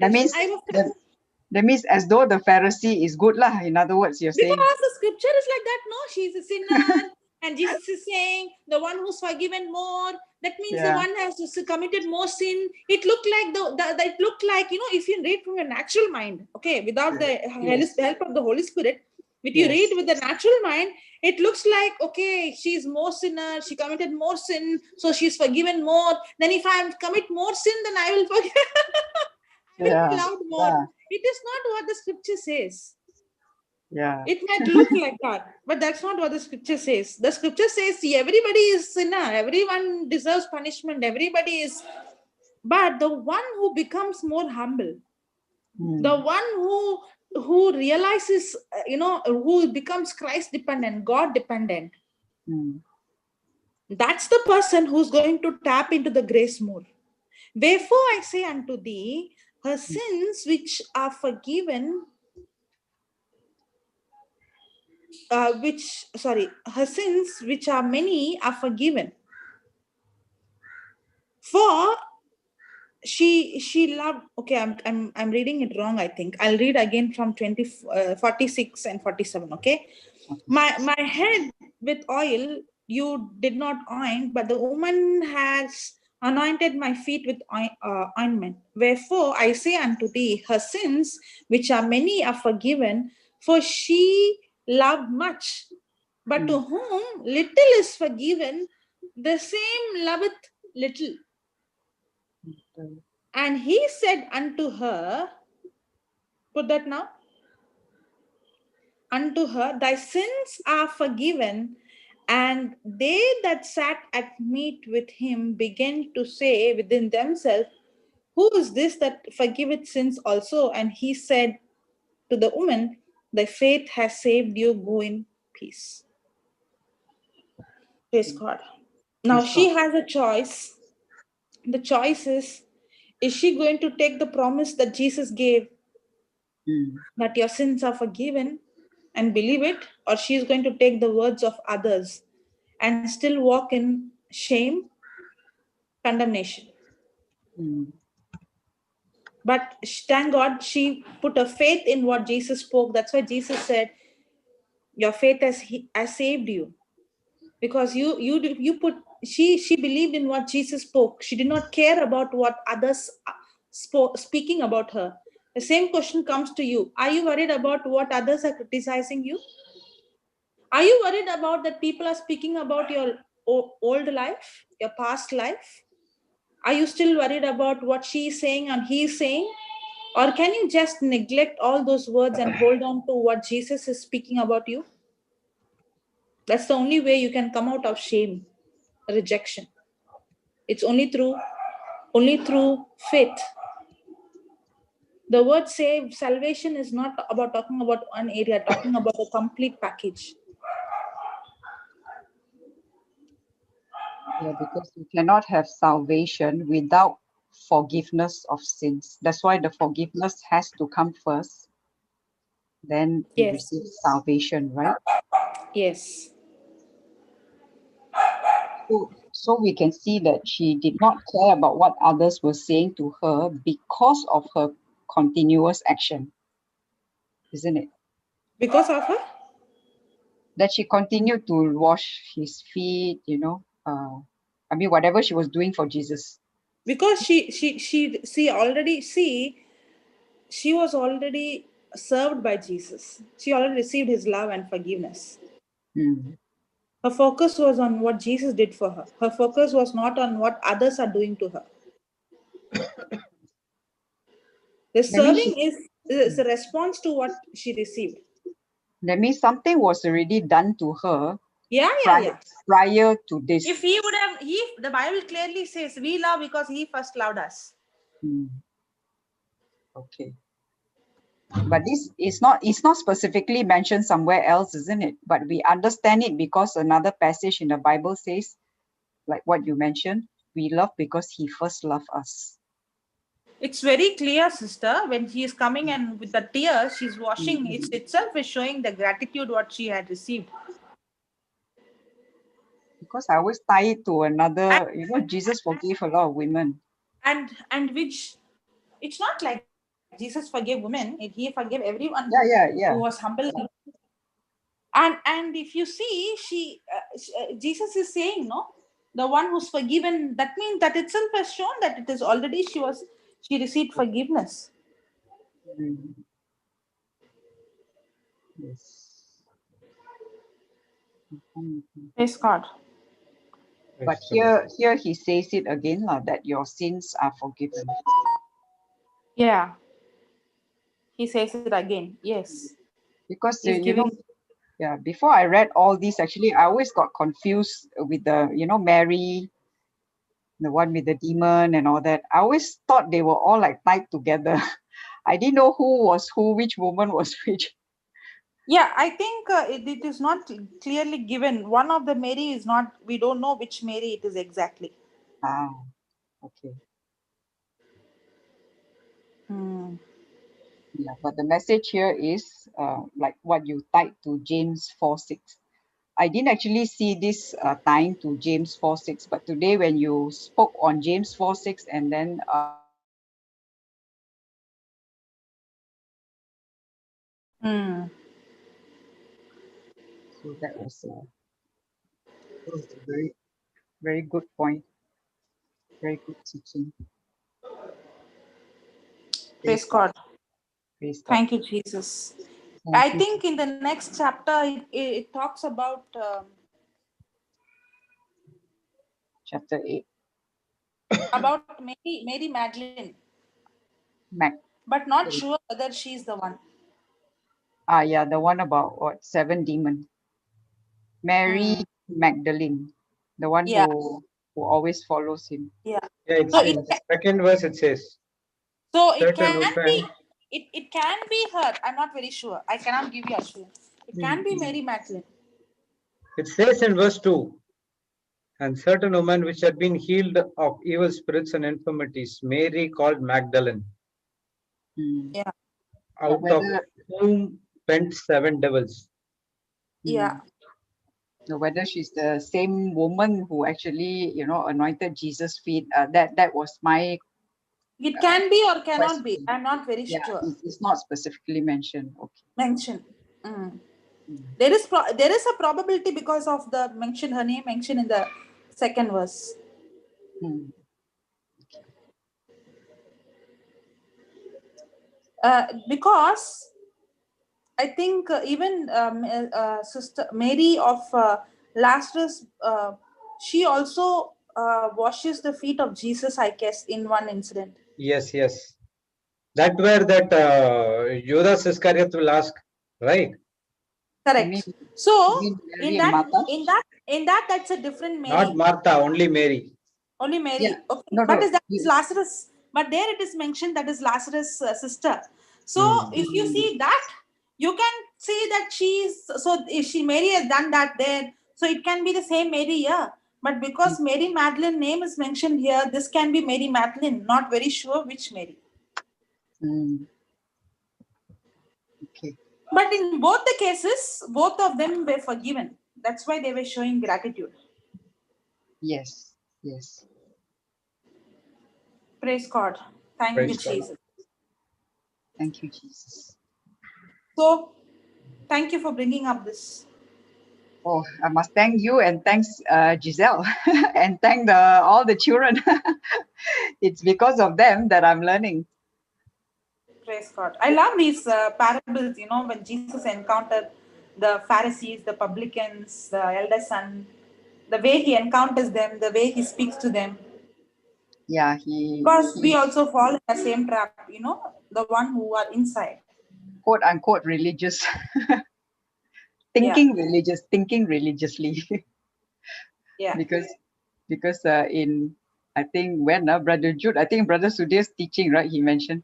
that means as though the Pharisee is good lah. In other words, you're saying. Because the scripture is like that, no? She's a sinner. And Jesus is saying, the one who's forgiven more, that means the one has committed more sin. It looked like it looked like, if you read from your natural mind, okay, without the help of the Holy Spirit, if you read with the natural mind, it looks like, okay, she's more sinner, she committed more sin, so she's forgiven more. Then if I commit more sin, then I will forgive. I will be loved more. It is not what the scripture says. Yeah. It might look like that, but that's not what the scripture says. The scripture says, see, everybody is sinner, everyone deserves punishment, everybody is. But the one who becomes more humble, the one who realizes, who becomes Christ dependent, God dependent, that's the person who's going to tap into the grace more. Wherefore I say unto thee, her sins which are forgiven, her sins which are many are forgiven. For she loved, okay, I'm reading it wrong, I think. I'll read again from 46 and 47, okay? My head with oil you did not oint, but the woman has anointed my feet with ointment. Wherefore I say unto thee, her sins, which are many, are forgiven, for she loved much. But to whom little is forgiven, the same loveth little. And he said unto her, put that now, unto her, thy sins are forgiven. And they that sat at meat with him began to say within themselves, who is this that forgiveth sins also? And he said to the woman, thy faith has saved you, go in peace. Praise God. Now she has a choice. The choice is she going to take the promise that Jesus gave, that your sins are forgiven, and believe it, or she is going to take the words of others and still walk in shame, condemnation. But thank God she put her faith in what Jesus spoke. That's why Jesus said, your faith has saved you. Because you put, she believed in what Jesus spoke. She did not care about what others speaking about her. The same question comes to you. Are you worried about what others are criticizing you? Are you worried about that people are speaking about your old life, your past life? Are you still worried about what she is saying and he is saying? Or can you just neglect all those words and hold on to what Jesus is speaking about you? That's the only way you can come out of shame, rejection. It's only through faith. The word save, salvation is not about talking about one area, talking about a complete package. Yeah, because you cannot have salvation without forgiveness of sins. That's why the forgiveness has to come first. Then you Yes. receive salvation, right? Yes. So we can see that she did not care about what others were saying to her because of her continuous action, isn't it? Because of her? That she continued to wash his feet, whatever she was doing for Jesus. Because she was already served by Jesus. She already received his love and forgiveness. Her focus was on what Jesus did for her. Her focus was not on what others are doing to her. The That means serving is a response to what she received. that means something was already done to her Yeah. prior to this. If he would have, the Bible clearly says, we love because he first loved us. Okay. But this is not, it's not specifically mentioned somewhere else, isn't it? But we understand it because another passage in the Bible says, like what you mentioned, we love because he first loved us. It's very clear, sister, when she is coming and with the tears, she's washing, it itself is showing the gratitude what she had received. Because I always tie it to another, Jesus forgave a lot of women. And which, it's not like Jesus forgave women, he forgave everyone Yeah. who was humble. And if you see, Jesus is saying, no, the one who's forgiven, that means that itself has shown that it is already she received forgiveness. Yes. Praise God. But here he says it again, that your sins are forgiven. Yeah. He says it again. Yes. Because He's giving. before I read all these, actually, I always got confused with the, Mary, the one with the demon and all that. I always thought they were all like tied together. I didn't know who was who, which woman was which. Yeah, I think it is not clearly given. One of the Mary is not, we don't know which Mary it is exactly. Ah, okay. Hmm. Yeah, but the message here is like what you tied to James 4:6. I didn't actually see this tying to James 4:6, but today when you spoke on James 4:6 and then Hmm. so that was a very very good point, very good teaching. Praise Praise God, God. praise God. Thank you, Jesus. Thank I you. think in the next chapter, it talks about Chapter 8. Mary Magdalene, Mac. but not sure whether she's the one. Yeah, the one about what seven demon. Mary Hmm. Magdalene, the one Yeah, who always follows him. yeah. Yeah, So it's in the second verse it says, it certain can be woman. it can be her. I'm not very sure. I cannot give you assurance. It can be Mm. Mary Magdalene. It says in verse 2, and certain woman which had been healed of evil spirits and infirmities, Mary called Magdalene, Mm. Yeah, But out of whether whom went seven devils. yeah. mm, whether she's the same woman who actually anointed Jesus' feet, that was my It can be or cannot be. question. I'm not very Yeah, sure. it's not specifically mentioned. Okay. Mention. Mm. Mm. There is a probability because of the mention her name mentioned in the second verse. Mm. Because I think even Sister Mary of Lazarus, she also washes the feet of Jesus, I guess, in one incident. Yes, yes. That where that Judas Iscariot will ask, right? You mean Correct. you So mean Mary and Martha? that's a different Not Mary. Martha, only Mary. Only Yeah. Mary. Okay, No, but no. is that is Lazarus? But there it is mentioned that is Lazarus' sister. So Hmm. if you see that, you can see that she's so if she Mary has done that there. So it can be the same Mary, yeah. But because Mary Magdalene name is mentioned here, this can be Mary Magdalene. Not very sure which Mary. Mm. Okay. But in both the cases, both of them were forgiven. That's why they were showing gratitude. Yes. Yes. Praise God. Thank you, Praise God. Jesus. Thank you, Jesus. So, thank you for bringing up this. Oh, I must thank you and thanks Giselle and thank all the children. It's because of them that I'm learning. Praise God. I love these parables, when Jesus encountered the Pharisees, the publicans, the elder son, the way he encounters them, the way he speaks to them. Yeah, Because we he also fall in the same trap, the one who are inside. quote unquote religious, Yeah, thinking religiously, yeah. because in I think when Brother Jude, I think Brother Sudhir's teaching, right? He mentioned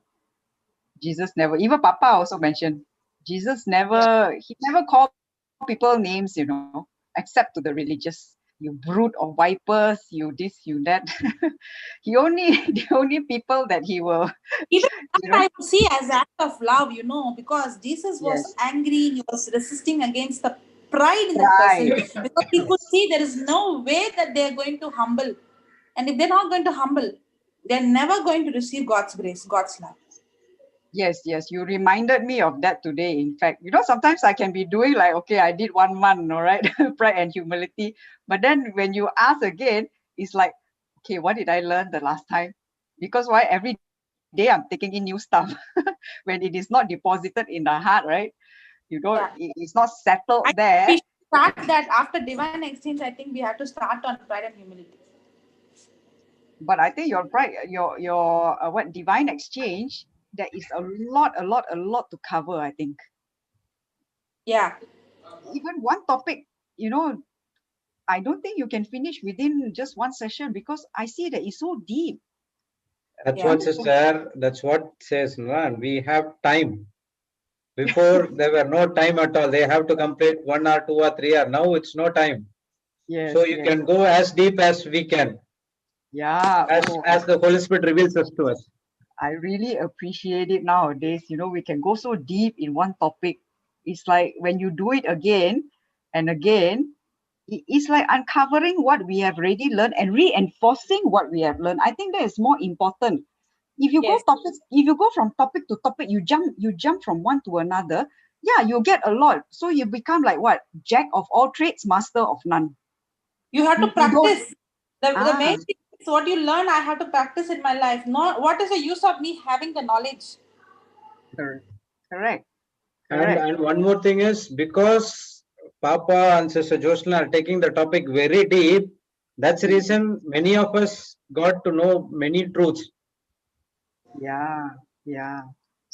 Jesus never, even Papa also mentioned Jesus Yeah. never called people names, except to the religious. You brood of vipers, you this, you that. He only the only people that he will, Even you that know. I would see as act of love, because Jesus was Yes, angry, he was resisting against the pride in that person pride. because he could Yes. see there is no way that they are going to humble. And if they're not going to humble, they're never going to receive God's grace, God's love. Yes, yes, you reminded me of that today. In fact, sometimes I can be doing like, okay, I did 1 month, all right, pride and humility. But then when you ask again, it's like, okay, what did I learn the last time? Because why every day I'm taking in new stuff when it is not deposited in the heart, right? Yeah. It's not settled I think there. we should start that after divine exchange. I think we have to start on pride and humility. But I think your pride, your what divine exchange, there is a lot to cover. I think Yeah. even one topic, you know, I don't think you can finish within just one session because I see that it's so deep. That's Yeah. what, sister. That's what says. No? We have time. Before there were no time at all. They have to complete 1 or 2 or 3 hours. Now it's no time. Yes, So you yes. can go as deep as we can, Yeah. as Oh, as the Holy Spirit reveals us to us. I really appreciate it nowadays. You know, we can go so deep in one topic. It's like when you do it again and again, it's like uncovering what we have already learned and reinforcing what we have learned. I think that is more important. Yes. If you go from topic to topic, you jump from one to another, yeah, you get a lot. So you become like what? Jack of all trades, master of none. You have to You don't practice. The main thing is what you learn, I have to practice in my life. Not what is the use of me having the knowledge? correct. Correct. And one more thing is, because Papa and Sister Josna are taking the topic very deep, that's the reason many of us got to know many truths. Yeah, yeah.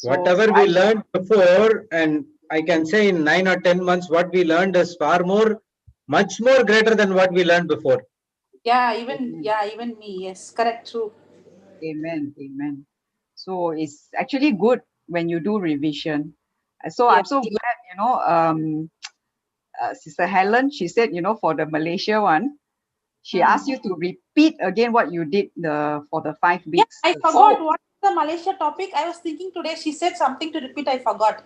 Whatever we learned before, and I can say in 9 or 10 months, what we learned is far more, much more greater than what we learned before. Yeah, even me. Yes, correct, true. Amen, amen. So it's actually good when you do revision. So Yeah. I'm so glad, Sister Helen, she said, for the Malaysia one, she asked you to repeat again what you did for the 5 Yeah, weeks. I forgot what the Malaysia topic. I was thinking today. She said something to repeat. I forgot.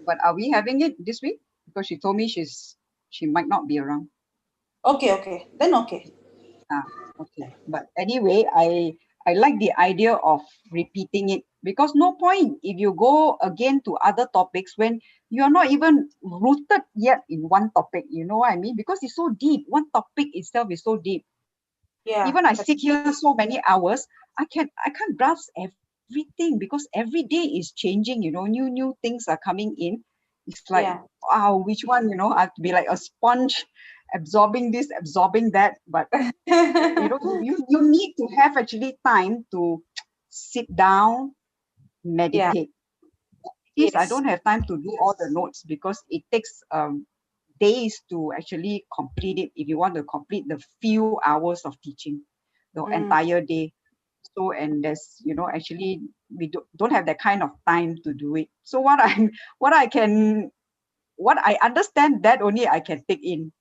But are we having it this week? Because she told me she might not be around. Okay. Then okay. Okay. But anyway, I like the idea of repeating it, because no point if you go again to other topics when you're not even rooted yet in one topic. You know what I mean? Because it's so deep. One topic itself is so deep. Yeah. Even I sit here so many hours, I can't grasp everything, because every day is changing. New things are coming in. It's like, Yeah. wow, which one? I have to be like a sponge, absorbing this, absorbing that. But you need to have actually time to sit down, Yeah. meditate. Yes, I Yes. don't have time to do all the notes, because it takes days to actually complete it. If you want to complete the few hours of teaching, the entire day. So, and there's, actually we don't have that kind of time to do it. So what I understand, that only I can take in.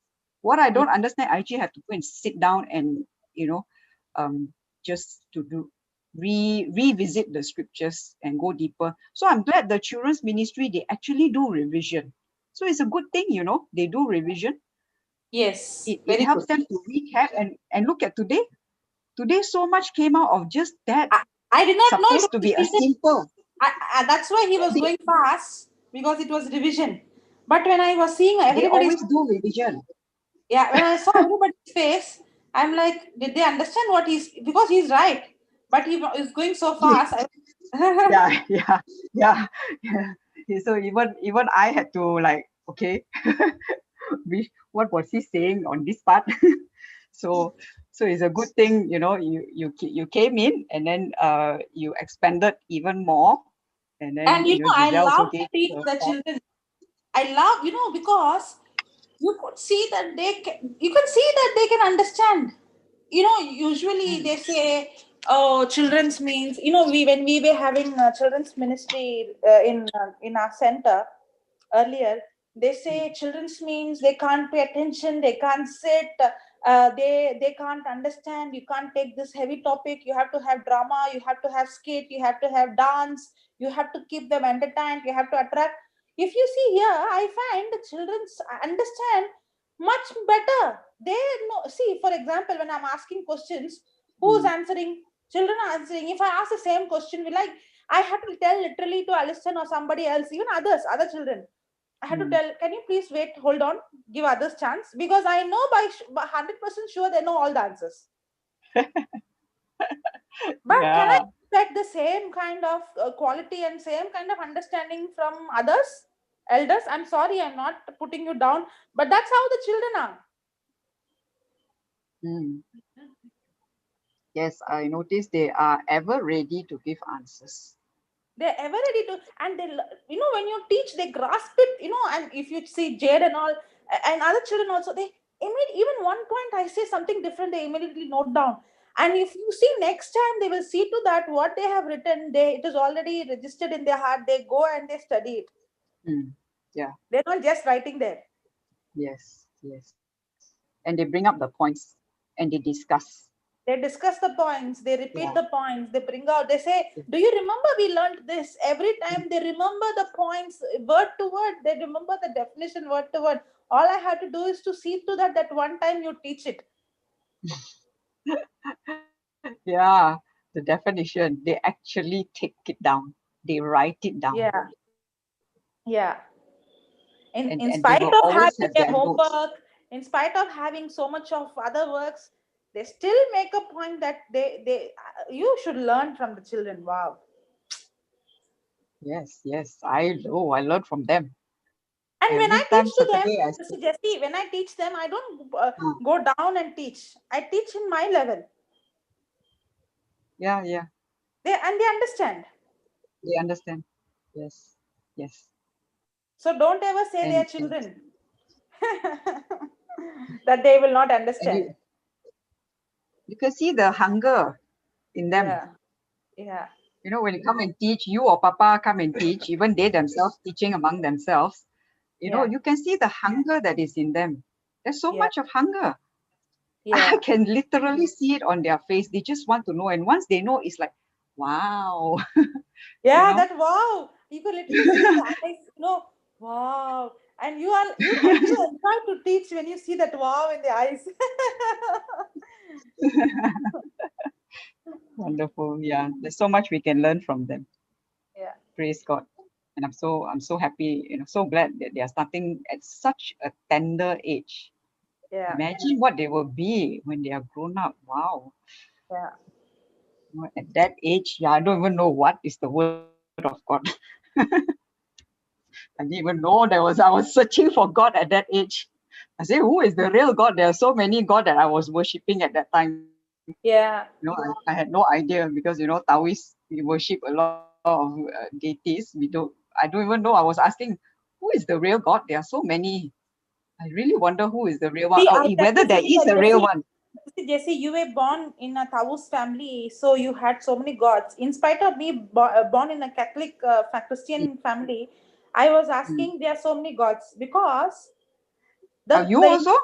What I don't understand, I actually have to go and sit down and, you know, just to revisit the scriptures and go deeper. So I'm glad the children's ministry, they actually do revision. So it's a good thing, they do revision. Yes. It Very helps good. them to recap and look at today. Today, so much came out of just that. I did not know it Supposed to was be a revision. simple. That's why he was They, going fast because it was revision. But when I was seeing they everybody's, always do revision. yeah, when I saw everybody's face, I'm like, did they understand what because he's right, but he is going so fast. Yeah, yeah, yeah, yeah. So even I had to, like, okay, what was he saying on this part? so so it's a good thing, you came in, and then you expanded even more, and then And I Giselle also love to gave teach her the thought. children. I love, because you could see that you can see that they can understand. Usually they say, oh, children's means, when we were having children's ministry in our center earlier, they say children's means they can't pay attention, they can't sit, they can't understand, you can't take this heavy topic, you have to have drama, you have to have skit, you have to have dance, you have to keep them entertained, you have to attract. If you see here, I find the children's understand much better. They know. See, for example, when I'm asking questions, who's answering? Children are answering. If I ask the same question, I have to tell literally to Alison or somebody else, even other children. I had to tell, can you please wait, hold on, give others chance, because I know by 100% sure they know all the answers. But can I Yeah. expect the same kind of quality and same kind of understanding from others, elders? I'm sorry, I'm not putting you down, but that's how the children are. Mm. Yes, I noticed they are ever ready to give answers. They're ever ready to, and when you teach, they grasp it, and if you see Jade and all, and other children also, they even one point I say something different, they immediately note down. And if you see next time, they will see to that what they have written, it is already registered in their heart, they go and they study it. Mm. Yeah. They're not just writing there. Yes. Yes. And they bring up the points and they discuss. They discuss the points, they repeat Yeah. the points, they bring out, they say, do you remember we learned this? Every time they remember the points word to word, they remember the definition word to word. All I have to do is to see to that one time you teach it. Yeah, the definition, they actually take it down. They write it down. Yeah. Yeah. In And they spite will of always having have a their notes. homework, in spite of having so much of other works, they still make a point that they you should learn from the children. Wow. Yes, yes. I learned from them. And when Every I time teach to them, Saturday I say, Mr. Jesse, when I teach them, I don't "Ah, go down and teach. I teach in my level. yeah, yeah. They understand. They understand. Yes, yes. So don't ever say they are And children that they will not and understand. you can see the hunger in them. Yeah. Yeah. You know, when you come and teach, you or Papa come and teach, even they themselves teaching among themselves, Yeah. you can see the hunger that is in them. There's so Yeah. much of hunger. I Yeah. can literally see it on their face. They just want to know. And once they know, it's like, wow, you Yeah, know. that wow. You can literally see the eyes, wow. And you enjoy to teach when you see that wow in the eyes. Wonderful. Yeah. There's so much we can learn from them. Yeah. Praise God. And I'm so happy, so glad that they are starting at such a tender age. Yeah. Imagine what they will be when they are grown up. Wow. Yeah. At that age, yeah, I don't even know what is the word of God. I didn't even know I was searching for God at that age. I say, who is the real God? There are so many God that I was worshipping at that time. Yeah. I had no idea because Taoists, we worship a lot of deities. I don't even know. I was asking, who is the real God? There are so many. I really wonder who is the real one, See, or our whether there is a real one. Jesse, you were born in a Taoist family, so you had so many gods. In spite of me born in a Catholic Christian family, I was Mm. asking there are so many gods because Are the you the also?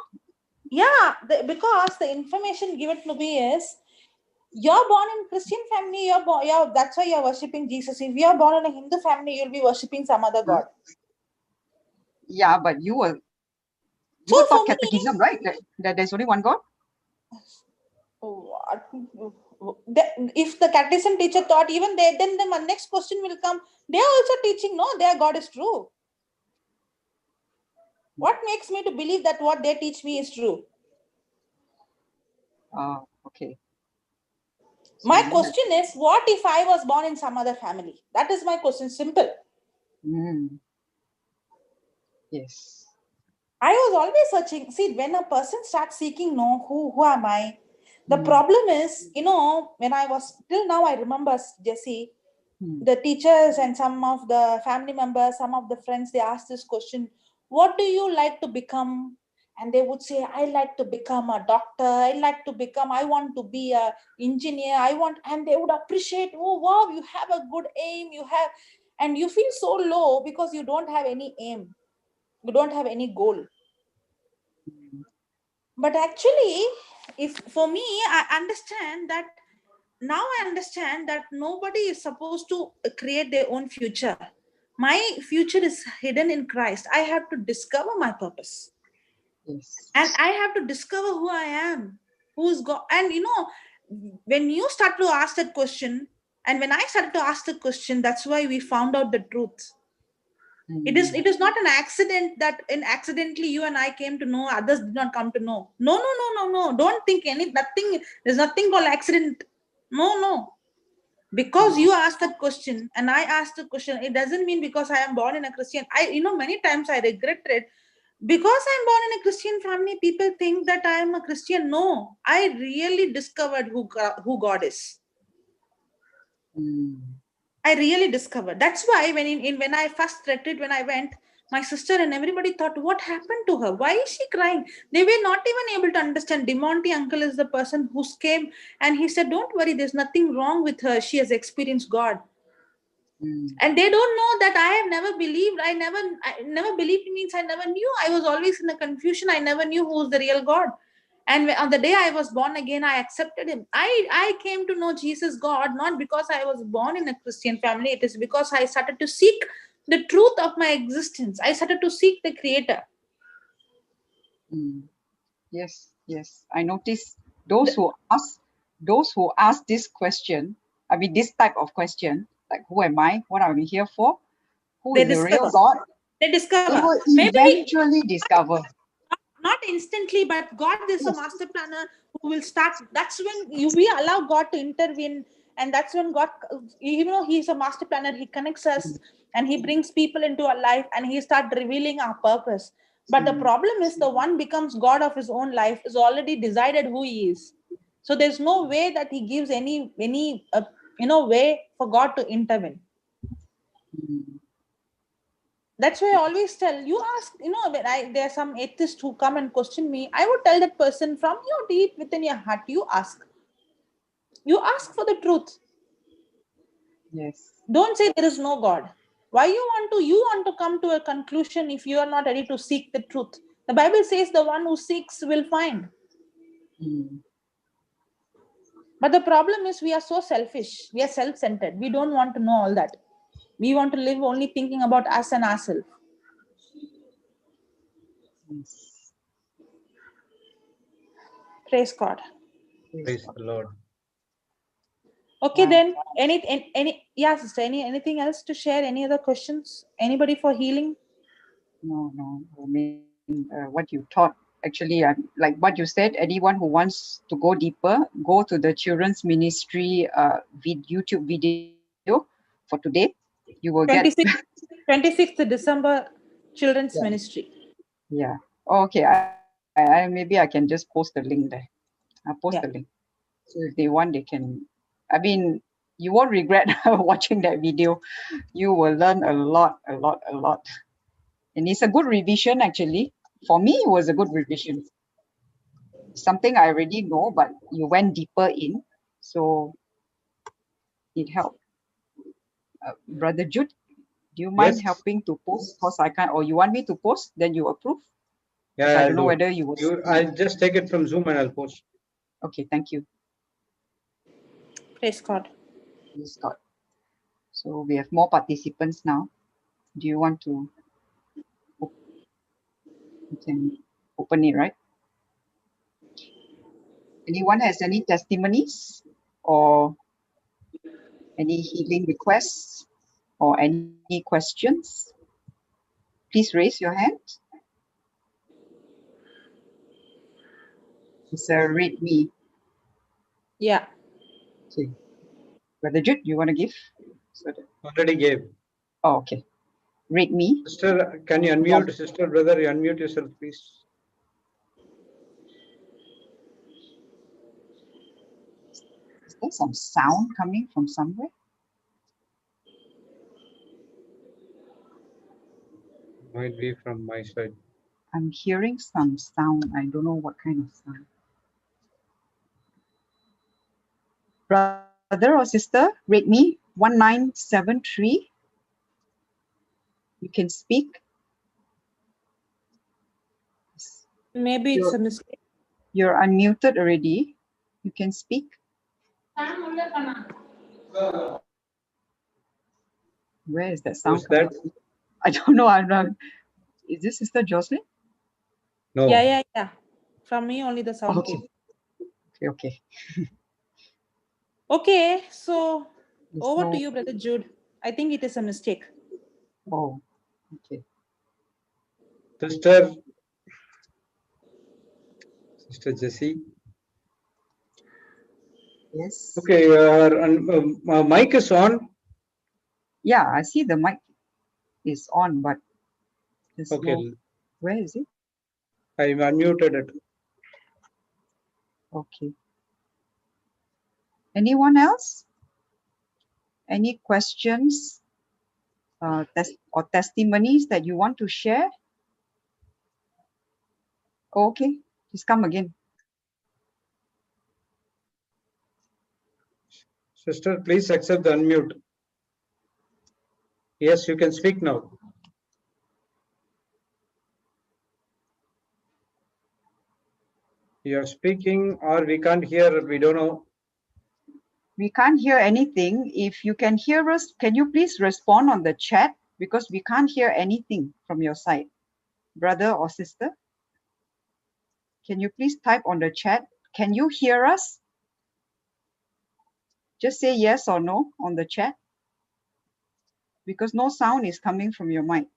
yeah because the information given to me is you're born in Christian family, that's why you're worshipping Jesus. If you're born in a Hindu family, you'll be worshipping some other Huh? god. Yeah, but you were taught So for catechism, me, right? That there's only one God. what, if the catechism teacher thought even they, then the next question will come. They are also teaching, no, their God is true. What makes me to believe that what they teach me is true? Okay. So My you have. question is, what if I was born in some other family? That is my question. Simple. Mm, yes. I was always searching. See, when a person starts seeking, no, who am I? The Mm, problem is, when I was till now, I remember, Jesse, mm, the teachers and some of the family members, some of the friends, they asked this question: what do you like to become? And they would say, I like to become a doctor, I want to be a engineer, and they would appreciate, oh wow, you have a good aim, and you feel so low because you don't have any aim, you don't have any goal. mm, But actually, if for me, I understand that nobody is supposed to create their own future. My future is hidden in Christ. I have to discover my purpose, yes. and I have to discover who I am, who's God. And when you start to ask that question, and when I started to ask the question, that's why we found out the truth. it is Mm, it is not an accident that in accidentally you and I came to know, others did not come to know. No, no, no, no, no, don't think nothing. There's nothing called accident. No, no. Because mm, you asked that question and I asked the question, it doesn't mean because I am born in a Christian. Many times I regretted, because I'm born in a Christian family, people think that I am a Christian. No, I really discovered who God is. mm. I really discovered. That's why when I first read it, when I went, my sister and everybody thought, what happened to her? Why is she crying? They were not even able to understand. Demonte uncle is the person who came and he said, don't worry, there's nothing wrong with her. She has experienced God. Mm, And they don't know that I have never believed. I never believed means I never knew. I was always in a confusion. I never knew who's the real God. And on the day I was born again, I accepted him. I came to know Jesus God not because I was born in a Christian family. It is because I started to seek the truth of my existence. I started to seek the Creator. Yes, yes. I notice those who ask this question, I mean this type of question, like who am I? What are we here for? Who They is the real discover. God? They They discover. will Maybe eventually discover. not instantly, but God is a Yes. master planner who will start. That's when we allow God to intervene, and that's when God, He's a master planner. He connects us and He brings people into our life, and He starts revealing our purpose. But the problem is, the one becomes God of his own life is already decided who he is. So there's no way that He gives any way for God to intervene. That's why I always tell you, ask, when there are some atheists who come and question me, I would tell that person, from your deep within your heart, you ask for the truth. Yes. Don't say there is no God. Why you want to come to a conclusion if you are not ready to seek the truth? The Bible says the one who seeks will find. But the problem is, we are so selfish, we are self-centered, we don't want to know all that. We want to live only thinking about us and ourselves. Yes. Praise God. Praise the Lord. Okay, Wow. then yeah, sister, anything else to share? Any other questions? Anybody for healing? No. I mean, what you taught, actually, like what you said, anyone who wants to go deeper, go to the children's ministry YouTube video for today. You will get 26th December Children's Yeah. Ministry. Yeah. Okay. I maybe I can just post the link there. I'll post the link. So if they want, they can. I mean, you won't regret watching that video. You will learn a lot. And it's a good revision, actually. For me, it was a good revision. Something I already know, but you went deeper in. So it helped. Brother Jude, do you mind Yes. helping to post? Because I can't, or you want me to post, then you approve? Yeah, I I'll don't know do it. whether you will. I'll just take it from Zoom and I'll post. Okay, thank you. Praise God. Praise God. So we have more participants now. Do you want to? You can open it, right? Anyone has any testimonies or any healing requests or any questions? Please raise your hand. It's a read me. Yeah. Okay. Brother Jude, you want to give? Already gave. Oh, okay. Read me. Sister, can you unmute? Sister, brother, you unmute yourself, please. Is there some sound coming from somewhere? Might be from my side. I'm hearing some sound. I don't know what kind of sound. Brother or sister, rate me 1973. You can speak. Maybe it's a mistake. You're unmuted already. You can speak. Where is that sound Who's that? coming from? I don't know. I'm not. Is this Sister Jocelyn? No. Yeah. From me only the sound came. Okay. Okay, so There's over no- to you, Brother Jude. I think it is a mistake. Oh, okay. Sister Jessie. Yes. Okay, your mic is on. Yeah, I see the mic is on, but there's Okay, no. Where is it? I unmuted it. Okay. Anyone else? Any questions or testimonies that you want to share? Okay, just come again. Sister, please accept the unmute. Yes, you can speak now. You're speaking or we can't hear, we don't know. We can't hear anything. If you can hear us, can you please respond on the chat? Because we can't hear anything from your side, brother or sister. Can you please type on the chat? Can you hear us? Just say yes or no on the chat, because no sound is coming from your mic.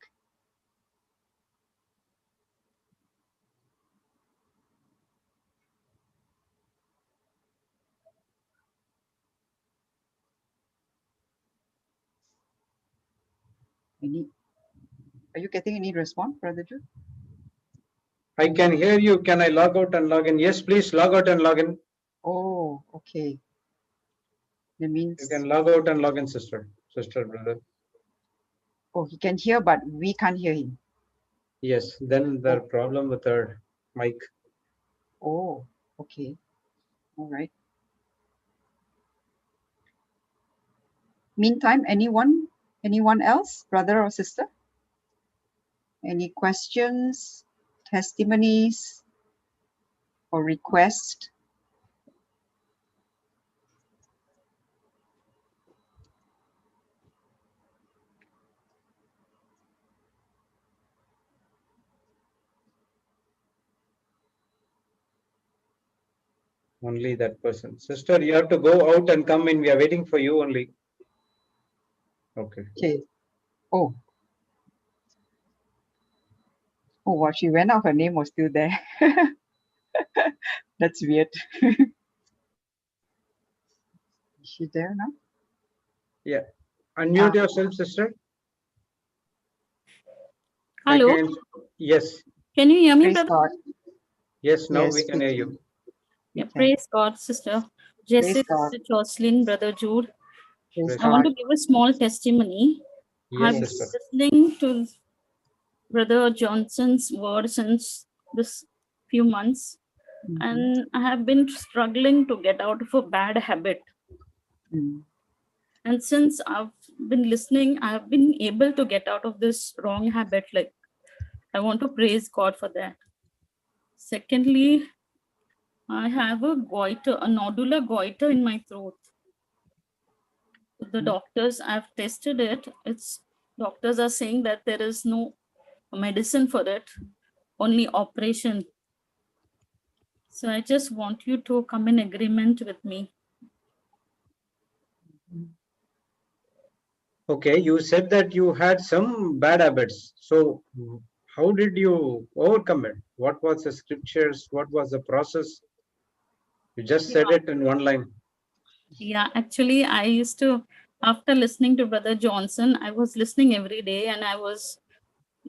Are you getting any response, Brother Jude? I can hear you. Can I log out and log in? Yes, please log out and log in. Oh, okay. That means, You can log out and log in, sister, brother. oh, he can hear, but we can't hear him. Yes, then the problem with our mic. Oh, okay. All right. Meantime, anyone else, brother or sister? Any questions, testimonies, or request? Only that person. Sister, you have to go out and come in. We are waiting for you only. Okay. Okay. Oh. Oh, wow, she went out. Her name was still there. That's weird. Is she there now? Yeah. Unmute yourself, sister. Hello. Again. Yes. Can you hear me, Praise brother? God. Yes, now Yes, we can hear you. Yeah, Okay. praise God, sister. Praise Jesse, God. Sister Jocelyn, brother Jude. Praise Praise I want God. to give a small testimony. Yes, I've been sister. listening to Brother Johnson's word since this few months, Mhm. and I have been struggling to get out of a bad habit. Mm. And since I've been listening, I've been able to get out of this wrong habit. Like, I want to praise God for that. Secondly, I have a goiter, a nodular goiter in my throat. The doctors, I've tested it. Doctors are saying that there is no medicine for it, only operation. So I just want you to come in agreement with me. Okay, you said that you had some bad habits. So how did you overcome it? What was the scriptures? What was the process? You just said it in one line. Yeah, actually, I used to, after listening to Brother Johnson, I was listening every day, and I was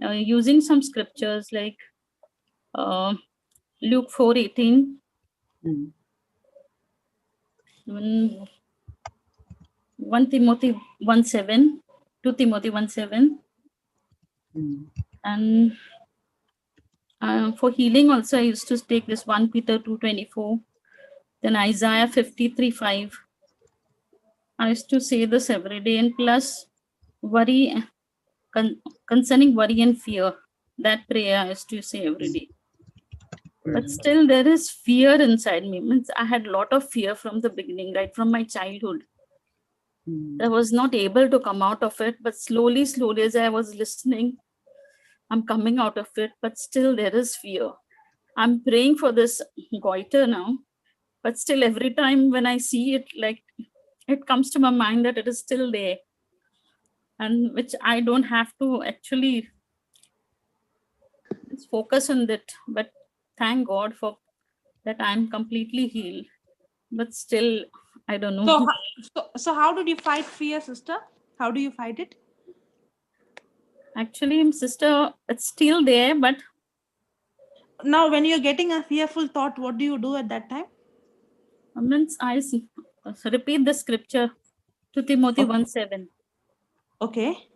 using some scriptures like Luke 4:18, Mm. 1 Timothy 1:7, 2 Timothy 1:7, Mm. and for healing also I used to take this 1 Peter 2:24, then Isaiah 53:5. I used to say this every day, and plus worry, concerning worry and fear, that prayer I used to say every day. But still there is fear inside me. Means I had a lot of fear from the beginning, right from my childhood. Mm. I was not able to come out of it, but slowly as I was listening, I'm coming out of it, but still there is fear. I'm praying for this goiter now, but still every time when I see it, like it comes to my mind that it is still there, and which I don't have to actually focus on that. But thank God for that I'm completely healed. But still, I don't know. So how did you fight fear, sister? How do you fight it? Actually, sister, it's still there, but Now, when you're getting a fearful thought, what do you do at that time? means I repeat the scripture to Timothy 1:7. Okay.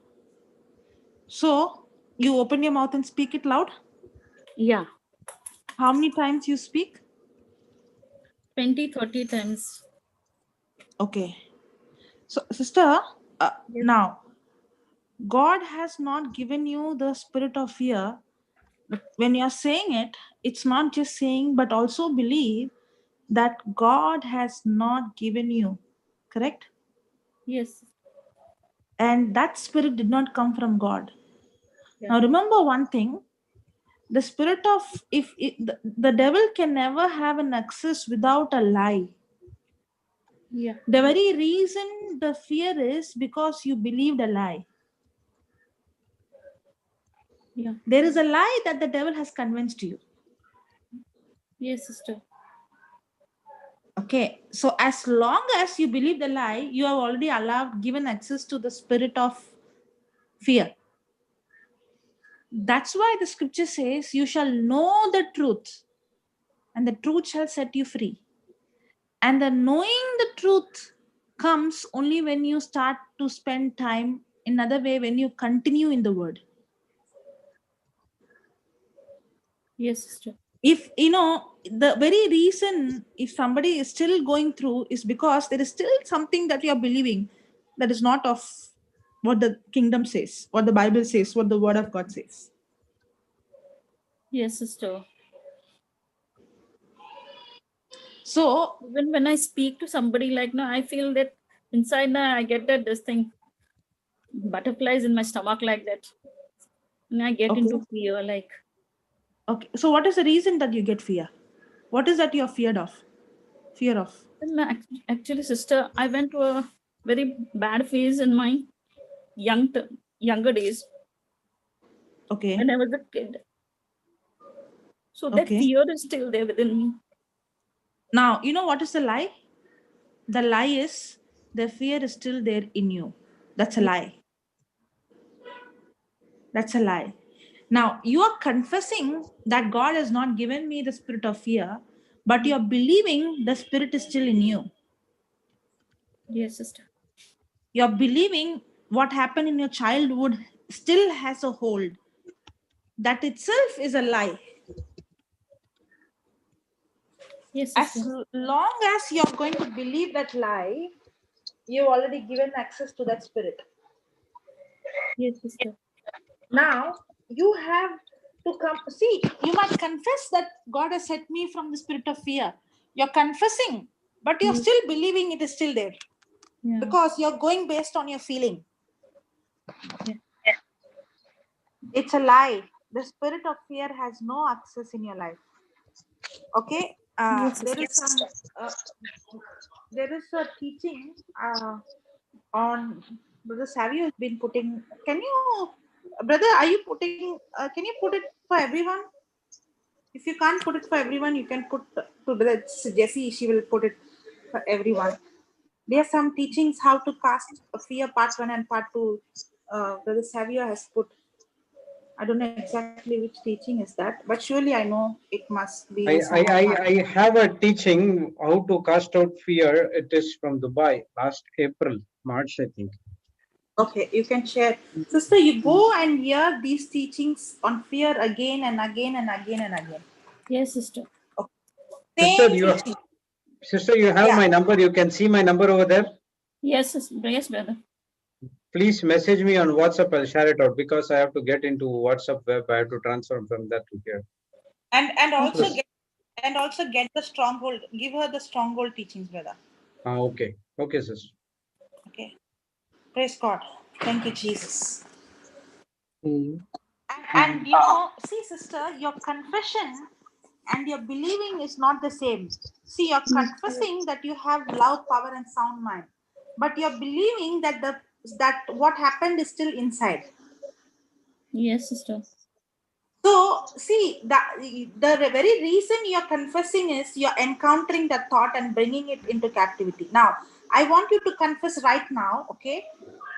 So you open your mouth and speak it loud. Yeah, How many times you speak? 20-30 times. Okay. So, sister, now God has not given you the spirit of fear, When you're saying it, it's not just saying, but also believe that God has not given you, correct? Yes. And that spirit did not come from God. Yeah. Now remember one thing, the spirit of, the devil can never have an access without a lie. Yeah. The very reason the fear is because you believed a lie. Yeah. There is a lie that the devil has convinced you. Yes, sister. Okay, so as long as you believe the lie, you have already given access to the spirit of fear. That's why the scripture says, you shall know the truth, and the truth shall set you free. And the knowing the truth comes only when you start to spend time, in another way, when you continue in the word. Yes, sister. If the very reason, if somebody is still going through, is because there is still something that you are believing that is not of what the kingdom says, what the Bible says, what the word of God says. Yes, sister. So Even when I speak to somebody, like, no, I feel that inside now I get that this thing, butterflies in my stomach, like that. And I get okay, into fear, like. okay. So what is the reason that you get fear? What is that you are fear of? Actually, sister, I went to a very bad phase in my younger days Okay. when I was a kid. So that Okay. fear is still there within me. Now, you know what is the lie? The lie is the fear is still there in you. That's a lie. That's a lie. Now, you are confessing that God has not given me the spirit of fear, but you're believing the spirit is still in you. Yes, sister. You're believing what happened in your childhood still has a hold. That itself is a lie. Yes, As sister. long as you're going to believe that lie, you've already given access to that spirit. Yes, sister. Now you have to come. See, you might confess that God has set me from the spirit of fear. You're confessing, but you're still believing it is still there. Yeah. Because you're going based on your feeling. Yeah. It's a lie. The spirit of fear has no access in your life. Okay. Yes, There sister. is there is a teaching on Brother Savio has been putting. Can you, brother? Are you putting? Can you put it for everyone? If you can't put it for everyone, you can put to Brother Jessie. She will put it for everyone. There are some teachings how to cast a fear, part 1 and part 2. Brother Savio has put. I don't know exactly which teaching is that, but surely I know it must be some of that. I have a teaching how to cast out fear. It is from Dubai last March, I think. Okay, you can share. Sister, you go and hear these teachings on fear again and again and again and again. Yes, sister. Okay. Same teaching. Sister, you have Yeah. my number. You can see my number over there. Yes, sister. Yes, brother. Please message me on WhatsApp. I'll share it out because I have to get into WhatsApp web. I have to transfer from that to here. And also Okay. get the stronghold. Give her the stronghold teachings, brother. Okay. Okay, sister. Okay. Praise God. Thank you, Jesus. Mm. And see, sister, your confession and your believing is not the same. See, you're confessing that you have love, power, and sound mind, but you're believing that what happened is still inside. Yes, sister. So, see, the very reason you're confessing is you're encountering the thought and bringing it into captivity. Now, I want you to confess right now, okay?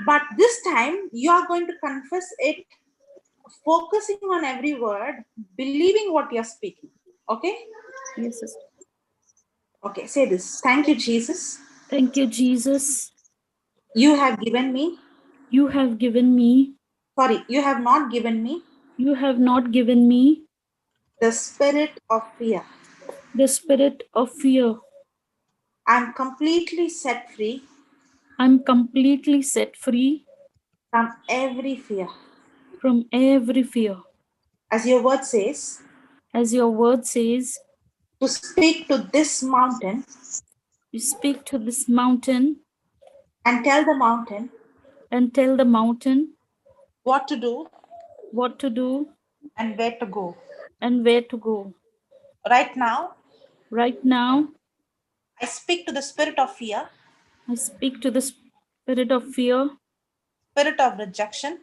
But this time, you are going to confess it, focusing on every word, believing what you're speaking, okay? Yes, sister. Okay, say this. Thank you, Jesus. Thank you, Jesus. You have given me, You have given me, you have not given me you have not given me the spirit of fear. the spirit of fear. I'm completely set free I'm completely set free from every fear. from every fear. as your word says, as your word says, to speak to this mountain you speak to this mountain and tell the mountain and tell the mountain what to do what to do and where to go. and where to go. Right now, Right now, I speak to the spirit of fear, I speak to the spirit of fear, spirit of rejection,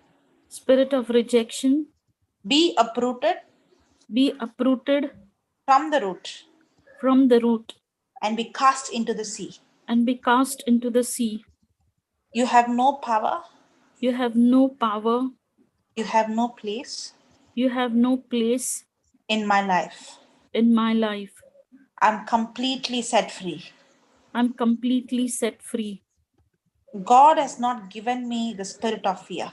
spirit of rejection, be uprooted be uprooted from the root from the root and be cast into the sea. and be cast into the sea. You have no power, You have no power, you have no place you have no place in my life. in my life. I'm completely set free. I'm completely set free. God has not given me the spirit of fear,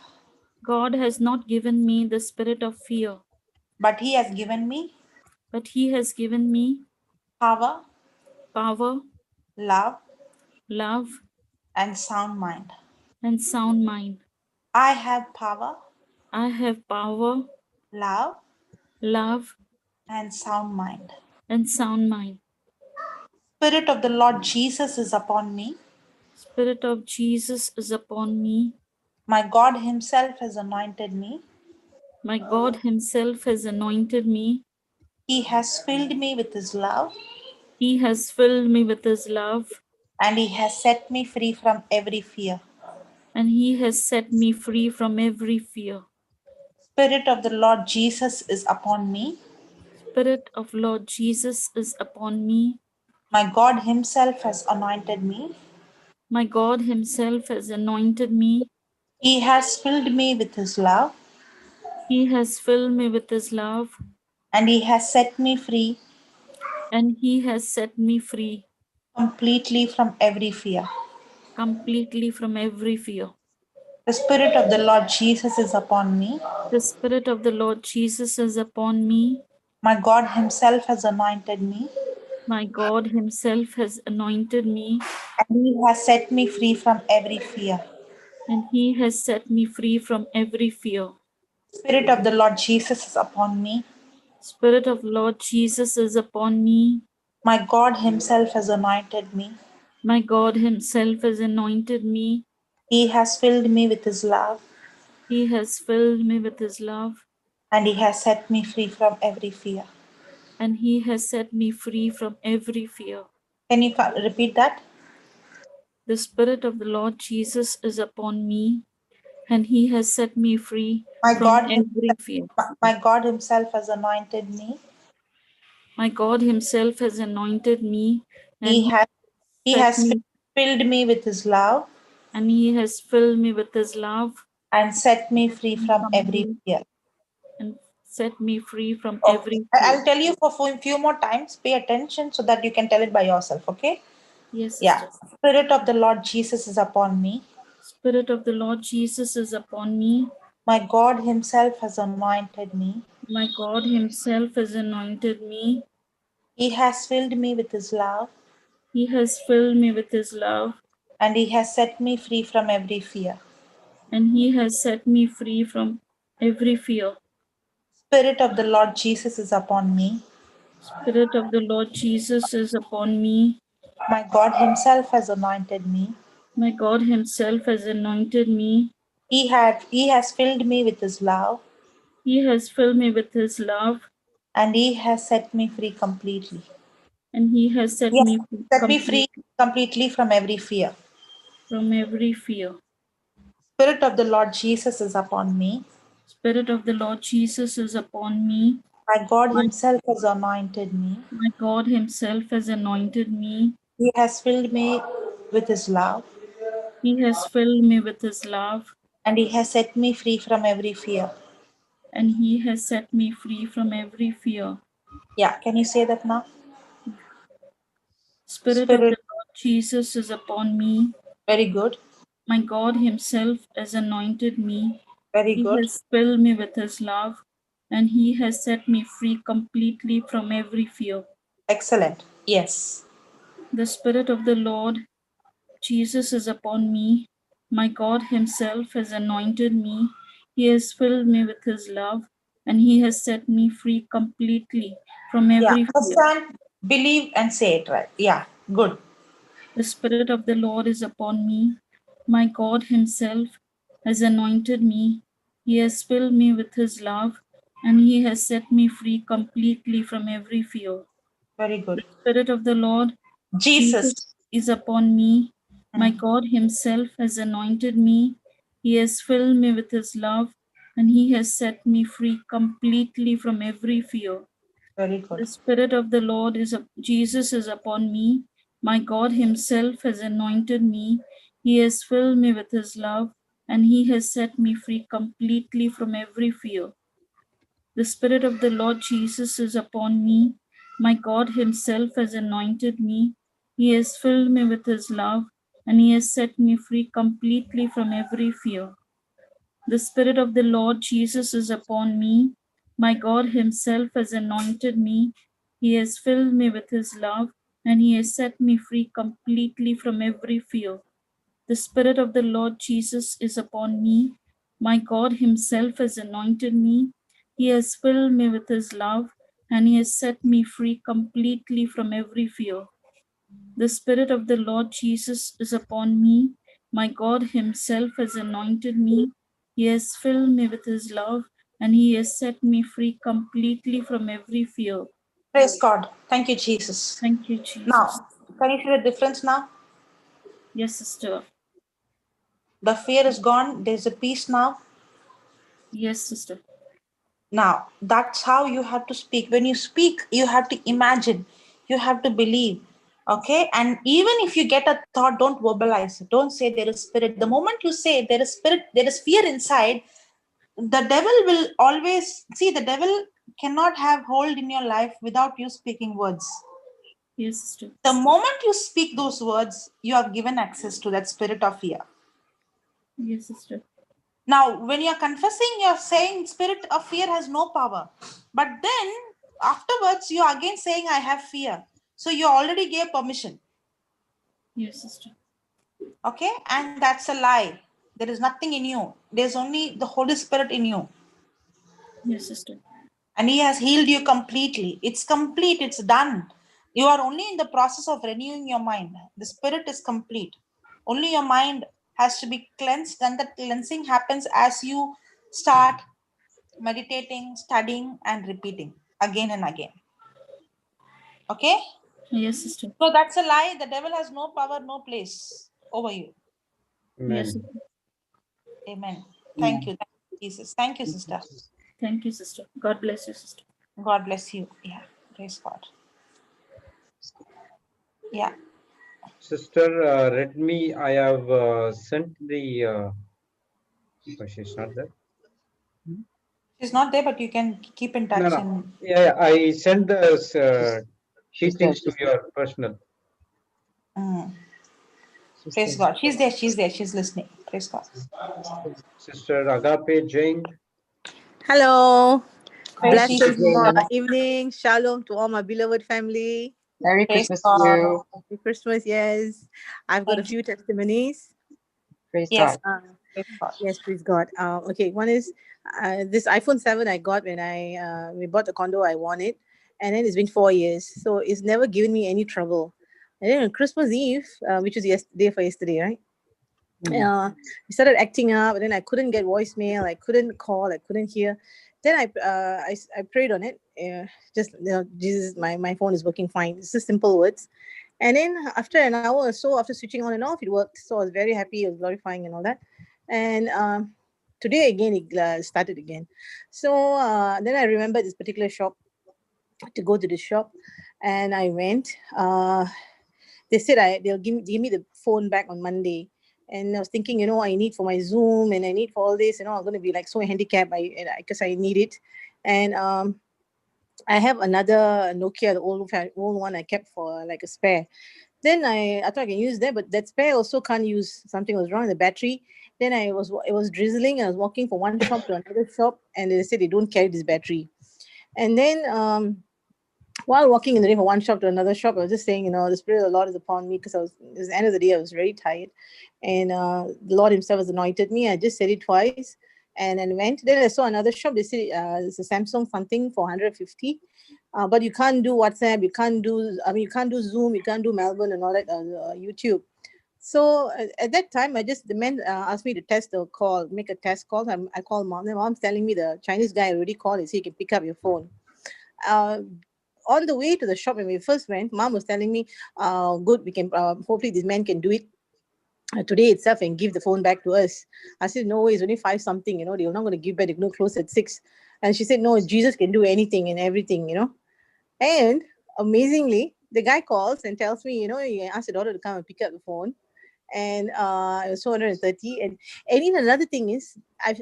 God has not given me the spirit of fear, but He has given me but He has given me power, power, love, love, and sound mind. and sound mind. I have power, I have power, love, love, and sound mind. and sound mind. Spirit of the Lord Jesus is upon me. Spirit of Jesus is upon me. My God Himself has anointed me. My God Himself has anointed me. He has filled me with His love, He has filled me with His love, and He has set me free from every fear. and He has set me free from every fear. Spirit of the Lord Jesus is upon me. Spirit of Lord Jesus is upon me. My God Himself has anointed me. My God Himself has anointed me. He has filled me with His love, He has filled me with His love, and He has set me free and He has set me free completely from every fear. completely from every fear. The Spirit of the Lord Jesus is upon me. The Spirit of the Lord Jesus is upon me. My God Himself has anointed me, My God Himself has anointed me, and He has set me free from every fear. and He has set me free from every fear. Spirit of the Lord Jesus is upon me. Spirit of Lord Jesus is upon me. My God Himself has anointed me. My God Himself has anointed me. He has filled me with His love, He has filled me with His love, and He has set me free from every fear. and He has set me free from every fear. Can you repeat that? The Spirit of the Lord Jesus is upon me, and He has set me free My from God every Himself, fear. my God Himself has anointed me. My God Himself has anointed me, and He He has He set has me, filled me with His love and He has filled me with His love, and set me free from every and fear. set me free from Okay, every I'll fear. tell you for a few more times. Pay attention so that you can tell it by yourself. Okay? Yes, Yeah. sister. Spirit of the Lord Jesus is upon me. Spirit of the Lord Jesus is upon me. My God Himself has anointed me. My God Himself has anointed me. He has filled me with His love, He has filled me with His love, and He has set me free from every fear. and He has set me free from every fear. Spirit of the Lord Jesus is upon me. Spirit of the Lord Jesus is upon me. My God Himself has anointed me. My God Himself has anointed me. He has filled me with His love, He has filled me with His love, and He has set me free completely. and He has set Yes, me free set me free completely completely from every fear. from every fear. Spirit of the Lord Jesus is upon me. Spirit of the Lord Jesus is upon me. My God My, Himself has anointed me. my God Himself has anointed me. He has filled me with His love, He has filled me with His love, and He has set me free from every fear. and He has set me free from every fear. Yeah, can you say that now? Spirit of the Spirit, Lord Jesus is upon me. very good, My God Himself has anointed me. very He good. has filled me with His love, and He has set me free completely from every fear. Excellent. Yes. The Spirit of the Lord Jesus is upon me. My God Himself has anointed me. He has filled me with His love, and he has set me free completely from every fear. Understand, believe, and say it right. Yeah, good. The Spirit of the Lord is upon me. My God himself has anointed me. He has filled me with his love, and he has set me free completely from every fear. Very good. The Spirit of the Lord Jesus. Jesus is upon me. My God himself has anointed me. He has filled me with his love, and he has set me free completely from every fear. Very good. The Spirit of the Lord Jesus is upon me. My God himself has anointed me. He has filled me with his love, and he has set me free completely from every fear. The Spirit of the Lord Jesus is upon me. My God himself has anointed me. He has filled me with his love, and he has set me free completely from every fear. The Spirit of the Lord Jesus is upon me. My God himself has anointed me. He has filled me with his love, and he has set me free completely from every fear. The Spirit of the Lord Jesus is upon me. My God himself has anointed me. He has filled me with his love, and he has set me free completely from every fear. The Spirit of the Lord Jesus is upon me. My God himself has anointed me. He has filled me with his love, and he has set me free completely from every fear. Praise God. Thank you, Jesus. Thank you, Jesus. Now, can you see the difference now? Yes, sister. The fear is gone. There's a peace now. Yes, sister. Now, that's how you have to speak. When you speak, you have to imagine. You have to believe. Okay? And even if you get a thought, don't verbalize it. Don't say there is spirit. The moment you say there is spirit, there is fear inside, the devil will always see. The devil cannot have hold in your life without you speaking words. Yes, sister. The moment you speak those words, you have given access to that spirit of fear. Yes, sister. Now, when you're confessing, you're saying spirit of fear has no power. But then afterwards, you're again saying, I have fear. So you already gave permission. Yes, sister. Okay? And that's a lie. There is nothing in you. There's only the Holy Spirit in you. Yes, sister. And he has healed you completely. It's complete. It's done. You are only in the process of renewing your mind. The spirit is complete. Only your mind has to be cleansed, and that cleansing happens as you start meditating, studying, and repeating again and again. Okay? Yes, sister. So that's a lie. The devil has no power, no place over you. Yes, Amen. sister. Amen. Thank you. Thank you, Jesus. Thank you, sister. Thank you, sister. God bless you, sister. God bless you. Yeah. Praise God. Yeah. Sister Redmi, I have sent the. Oh, she's not there. She's not there, but you can keep in touch. No. And Yeah, I sent the teachings to your personal. praise God. She's there. She's there. She's listening. Praise God. Sister Agape Jain. Hello. Praise Blessed Jesus. evening. Shalom to all my beloved family. Merry Praise Christmas to God. you. Happy Christmas. Yes. I've got a Thank you. few testimonies. Praise Yes. God. Praise God. Yes, praise God. Okay, one is this iPhone 7 I got when we bought the condo. I won it, and then it's been 4 years, so it's never given me any trouble. And then on Christmas Eve, which was day for yesterday, right? It started acting up, and then I couldn't get voicemail. I couldn't call. I couldn't hear. Then I prayed on it. Just Jesus, my phone is working fine. It's just simple words. And then after an hour or so, after switching on and off, it worked. So I was very happy. It was glorifying and all that. And today again, it started again. So then I remembered this particular shop, to go to the shop, and I went. They said they'll give me the phone back on Monday. And I was thinking, I need for my Zoom, and I need for all this, I'm going to be like so handicapped because I need it. And I have another Nokia, the old one I kept for like a spare. Then I thought I can use that, but that spare also can't use. Something was wrong with the battery. Then it was drizzling, and I was walking from one shop to another shop, and they said they don't carry this battery. And then while walking in the day from one shop to another shop, I was just saying, the Spirit of the Lord is upon me, because it was the end of the day. I was very tired, and the Lord Himself has anointed me. I just said it twice, And then went. Then I saw another shop. They said it's a Samsung something for 150. But you can't do WhatsApp. You can't do. I mean, you can't do Zoom. You can't do Melbourne and all that. YouTube. So at that time, the man asked me to make a test call. I called mom. And mom's telling me the Chinese guy already called. He said he can pick up your phone. On the way to the shop when we first went, mom was telling me, good, we can, hopefully this man can do it today itself and give the phone back to us. I said, no, it's only 5 something, they're not going to give back, they're going to close at 6. And she said, no, Jesus can do anything and everything, And amazingly, the guy calls and tells me, he asked the daughter to come and pick up the phone. And it was 230. And even another thing is,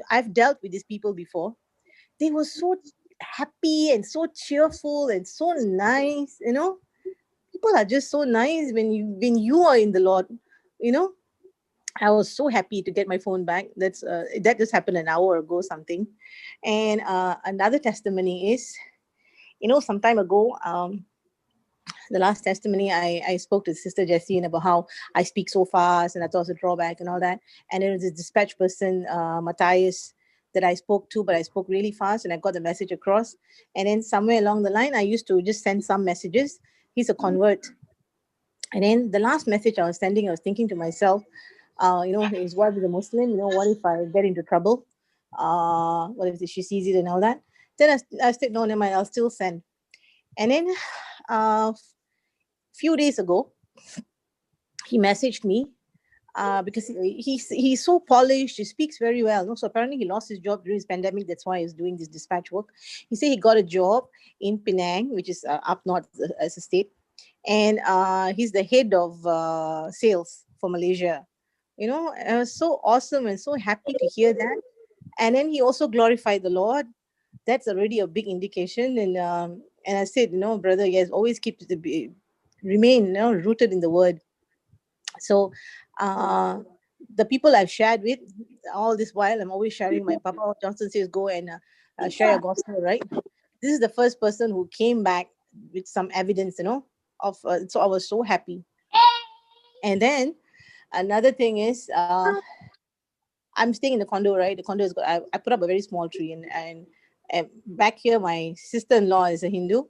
I've dealt with these people before. They were so happy and so cheerful and so nice, People are just so nice when you are in the Lord, I was so happy to get my phone back. That just happened an hour ago, something. And another testimony is, some time ago, the last testimony, I spoke to Sister Jessie about how I speak so fast and I thought it was a drawback and all that. And there was this dispatch person, Matthias, that I spoke to, but I spoke really fast and I got the message across. And then somewhere along the line, I used to just send some messages. He's a convert. And then the last message I was sending, I was thinking to myself, his wife is a Muslim, what if I get into trouble? What if she sees it and all that? Then I said, no, never mind, I'll still send. And then few days ago, he messaged me because he's so polished, he speaks very well. No? So apparently he lost his job during his pandemic. That's why he's doing this dispatch work. He said he got a job in Penang, which is up north as a state. And he's the head of sales for Malaysia. It was so awesome and so happy to hear that. And then he also glorified the Lord. That's already a big indication. And I said, brother, yes, always remain rooted in the word. So the people I've shared with all this while, I'm always sharing. My Papa Johnson says, go and share your gospel, right? This is the first person who came back with some evidence, so I was so happy. And then another thing is, I'm staying in the condo, right? The condo is good. I put up a very small tree, and back here, my sister-in-law is a Hindu,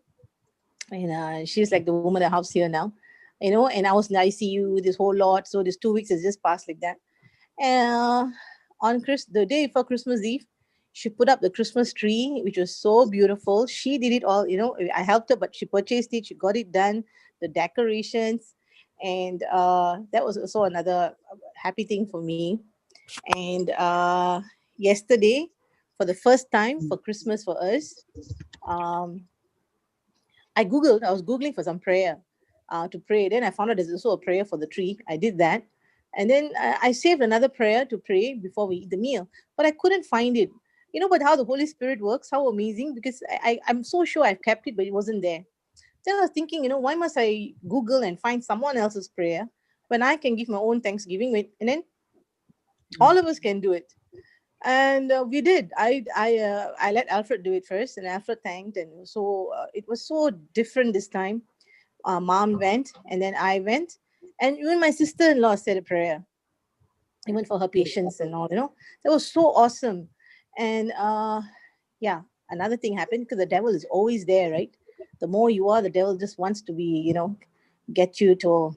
and she's like the woman of the house here now, and I was in the ICU this whole lot. So this 2 weeks has just passed like that. And on the day before Christmas Eve, she put up the Christmas tree, which was so beautiful. She did it all, I helped her, but she purchased it. She got it done, the decorations. And that was also another happy thing for me. And yesterday, for the first time for Christmas for us, I was Googling for some prayer to pray. Then I found out there's also a prayer for the tree. I did that. And then I saved another prayer to pray before we eat the meal, but I couldn't find it. But how the Holy Spirit works, how amazing, because I'm so sure I've kept it, but it wasn't there. Then I was thinking, why must I Google and find someone else's prayer when I can give my own Thanksgiving? And then all of us can do it. And we did. I let Alfred do it first, and Alfred thanked. And so it was so different this time. Mom went, and then I went. And even my sister-in-law said a prayer, even for her patients and all, That was so awesome. And another thing happened, because the devil is always there, right? The more you are, the devil just wants to be, get you to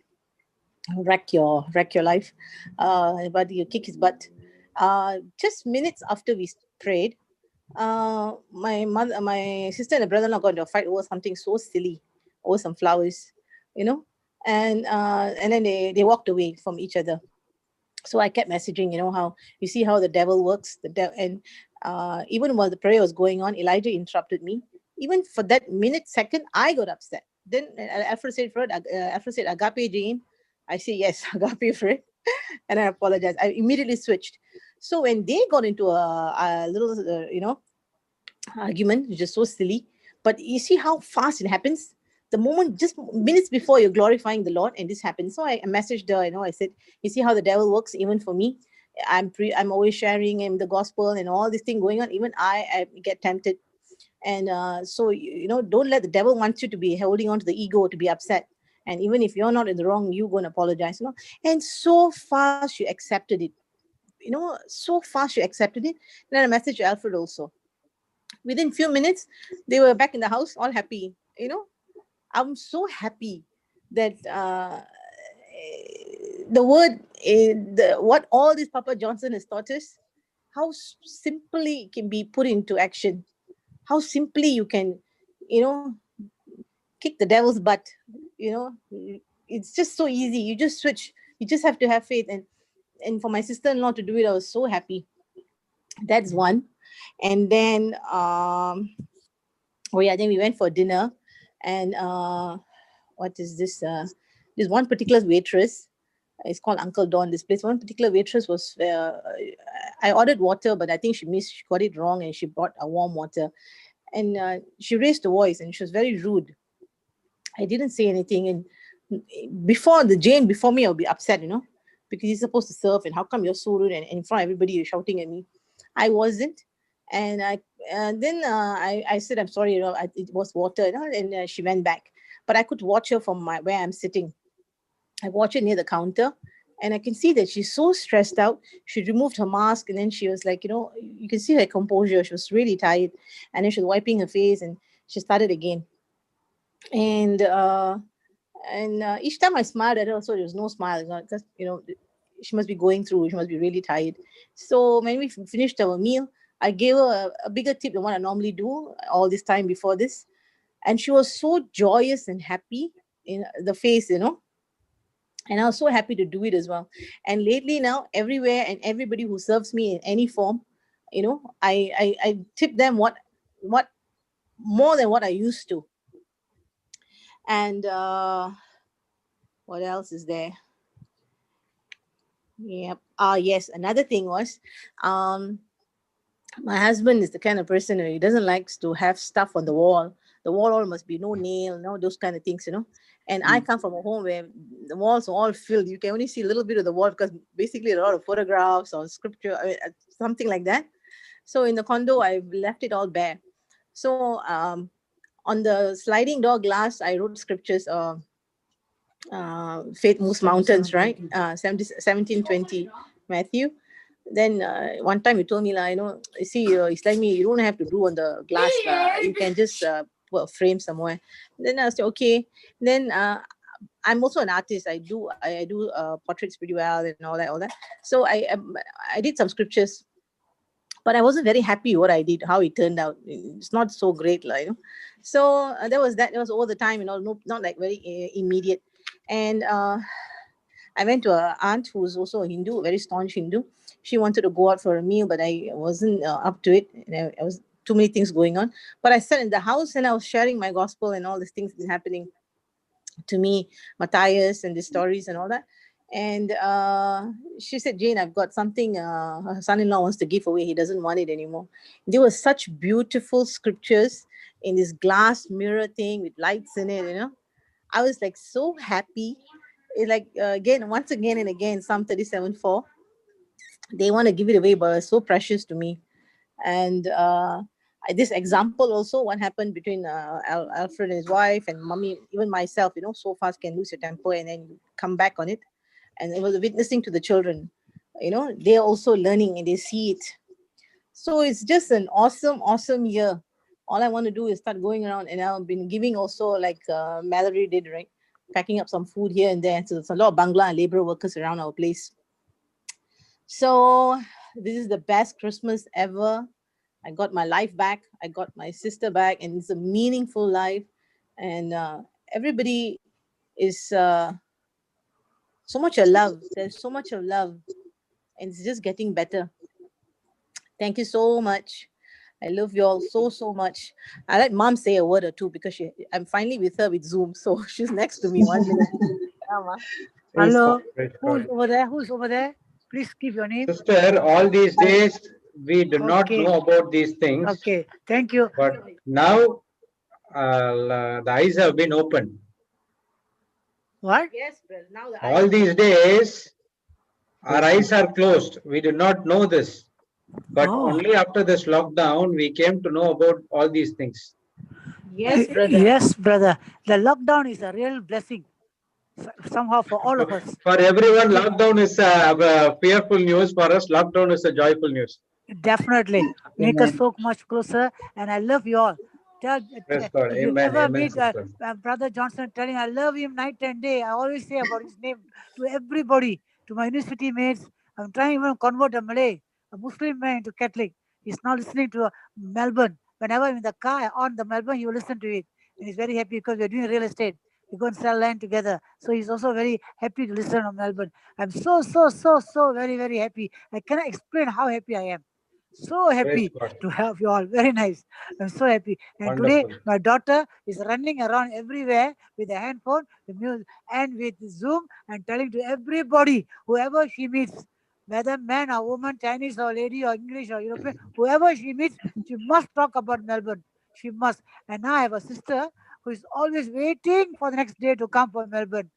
wreck your life. But you kick his butt. Just minutes after we prayed, my sister and the brother-in-law got into a fight over something so silly, over some flowers, and then they walked away from each other. So I kept messaging, how you see how the devil works. And even while the prayer was going on, Elijah interrupted me. Even for that second, I got upset. Then Alfred said, agape, Jane. I say, yes, agape, Fred. And I apologized. I immediately switched. So when they got into a little, argument, which is so silly, but you see how fast it happens. The moment, just minutes before you're glorifying the Lord, and this happens. So I messaged her, I said, you see how the devil works, even for me. I'm always sharing him the gospel and all this thing going on. Even I get tempted. And so, don't let the devil want you to be holding on to the ego, to be upset. And even if you're not in the wrong, you're going to apologize. And so fast she accepted it. so fast she accepted it. And then I messaged Alfred also. Within few minutes, they were back in the house, all happy. I'm so happy that the word, what all this Papa Johnson has taught us, how simply it can be put into action. How simply you can, kick the devil's butt. It's just so easy. You just switch. You just have to have faith. And for my sister-in-law to do it, I was so happy. That's one. And then then we went for dinner, and what is this? This one particular waitress. It's called Uncle Don. This place. One particular waitress was. I ordered water, but I think she got it wrong, and she brought a warm water. And she raised her voice, and she was very rude. I didn't say anything, and before me, I'll be upset, because he's supposed to serve, and how come you're so rude, and in front of everybody you're shouting at me? I wasn't, and then I said, I'm sorry, it was water, and she went back. But I could watch her from where I'm sitting. I watch her near the counter, and I can see that she's so stressed out. She removed her mask, and then she was like, you can see her composure. She was really tired, and then she was wiping her face, and she started again. And each time I smiled at her, so there was no smile, because she must be going through. She must be really tired. So when we finished our meal, I gave her a bigger tip than what I normally do all this time before this, and she was so joyous and happy in the face, and I was so happy to do it as well. And lately now, everywhere and everybody who serves me in any form, I tip them what more than what I used to. And what else is there? Yep. Yes. Another thing was, my husband is the kind of person who he doesn't like to have stuff on the wall. The wall all must be no nail, those kind of things, And I come from a home where the walls are all filled. You can only see a little bit of the wall because basically a lot of photographs or scripture, something like that. So in the condo, I've left it all bare. So on the sliding door glass, I wrote scriptures. Faith moves mountains, right? 17:20, Matthew. Then one time he told me, you see, it's like me, you don't have to do on the glass. You can just put a frame somewhere. Then I said, okay. Then I'm also an artist. I do portraits pretty well and all that. So I did some scriptures, but I wasn't very happy what I did, how it turned out. It's not so great, So that was all the time, not like very immediate. And I went to an aunt who's also a Hindu, a very staunch Hindu. She wanted to go out for a meal, but I wasn't up to it. And I was too many things going on. But I sat in the house and I was sharing my gospel and all these things been happening to me, Matthias and the stories and all that. And she said, Jane, I've got something her son-in-law wants to give away. He doesn't want it anymore. There were such beautiful scriptures in this glass mirror thing with lights in it, I was like so happy. It's like, once again and again, Psalm 37:4. They want to give it away, but it's so precious to me. And this example also, what happened between Alfred and his wife and mommy, even myself, so fast can lose your temper and then come back on it. And it was witnessing to the children, they're also learning and they see it. So it's just an awesome year. All I want to do is start going around, and I've been giving also like Mallory did, right? Packing up some food here and there. So there's a lot of Bangla and labor workers around our place. So this is the best Christmas ever. I got my life back. I got my sister back, and it's a meaningful life. And everybody is so much of love. There's so much of love, and it's just getting better. Thank you so much. I love you all so much. I let Mom say a word or two because I'm finally with her with Zoom, so she's next to me. 1 minute. Hello. Who's over there? Please give your name. Sister, all these days we do not know about these things. Okay, thank you. But now the eyes have been opened. What? Yes, brother. Now all these days our eyes are closed. We do not know this. But only after this lockdown, we came to know about all these things. Yes, brother. Yes, brother. The lockdown is a real blessing. somehow for all of us. For everyone, lockdown is a fearful news. For us, lockdown is a joyful news. Definitely make us so much closer, and I love you all. Tell, Praise God. if you Amen. ever Amen, meet sister. Brother Johnson, telling I love him night and day. I always say about his name to everybody, to my university mates. I'm trying even to convert a Malay, a Muslim man to Catholic. He's now listening to Melbourne. Whenever I'm in the car on the Melbourne, he will listen to it, and he's very happy because we're doing real estate. We go and sell land together. So he's also very happy to listen on Melbourne. I'm so very, very happy. I cannot explain how happy I am. So happy to have you all. Very nice. I'm so happy. And Wonderful. today, my daughter is running around everywhere with a handphone, with music, and with Zoom, and telling to everybody, whoever she meets, whether man or woman, Chinese or lady or English or European, whoever she meets, she must talk about Melbourne. She must. And now I have a sister who is always waiting for the next day to come for Melbourne.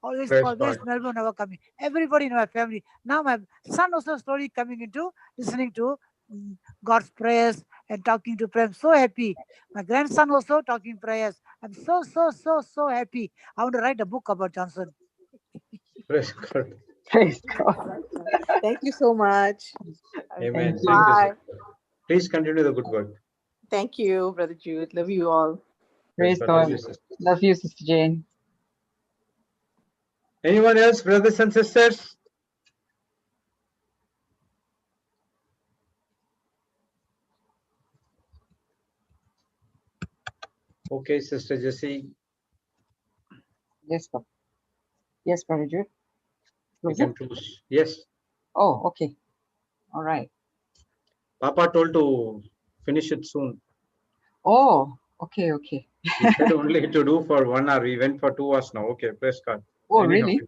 Always Praise call, where's God. Melbourne never coming? Everybody in my family. Now my son also slowly coming into listening to God's prayers and talking to prayer. I'm so happy. My grandson also talking prayers. I'm so happy. I want to write a book about Johnson. Praise God. Praise God. Thank you so much. Amen. Thank you. Thank you, Bye. sister. Please continue the good work. Thank you, Brother Jude. Love you all. Praise God. God. Love you, sister. Love you, Sister Jane. Anyone else, brothers and sisters? Okay, Sister Jessie, Yes, Papa. Yes, Brother Jude. you Close it? can close. Yes. Oh, okay. All right. Papa told to finish it soon. Oh, okay. He said only to do for 1 hour. We went for 2 hours now. Okay, praise God. Oh, Anyhow, really?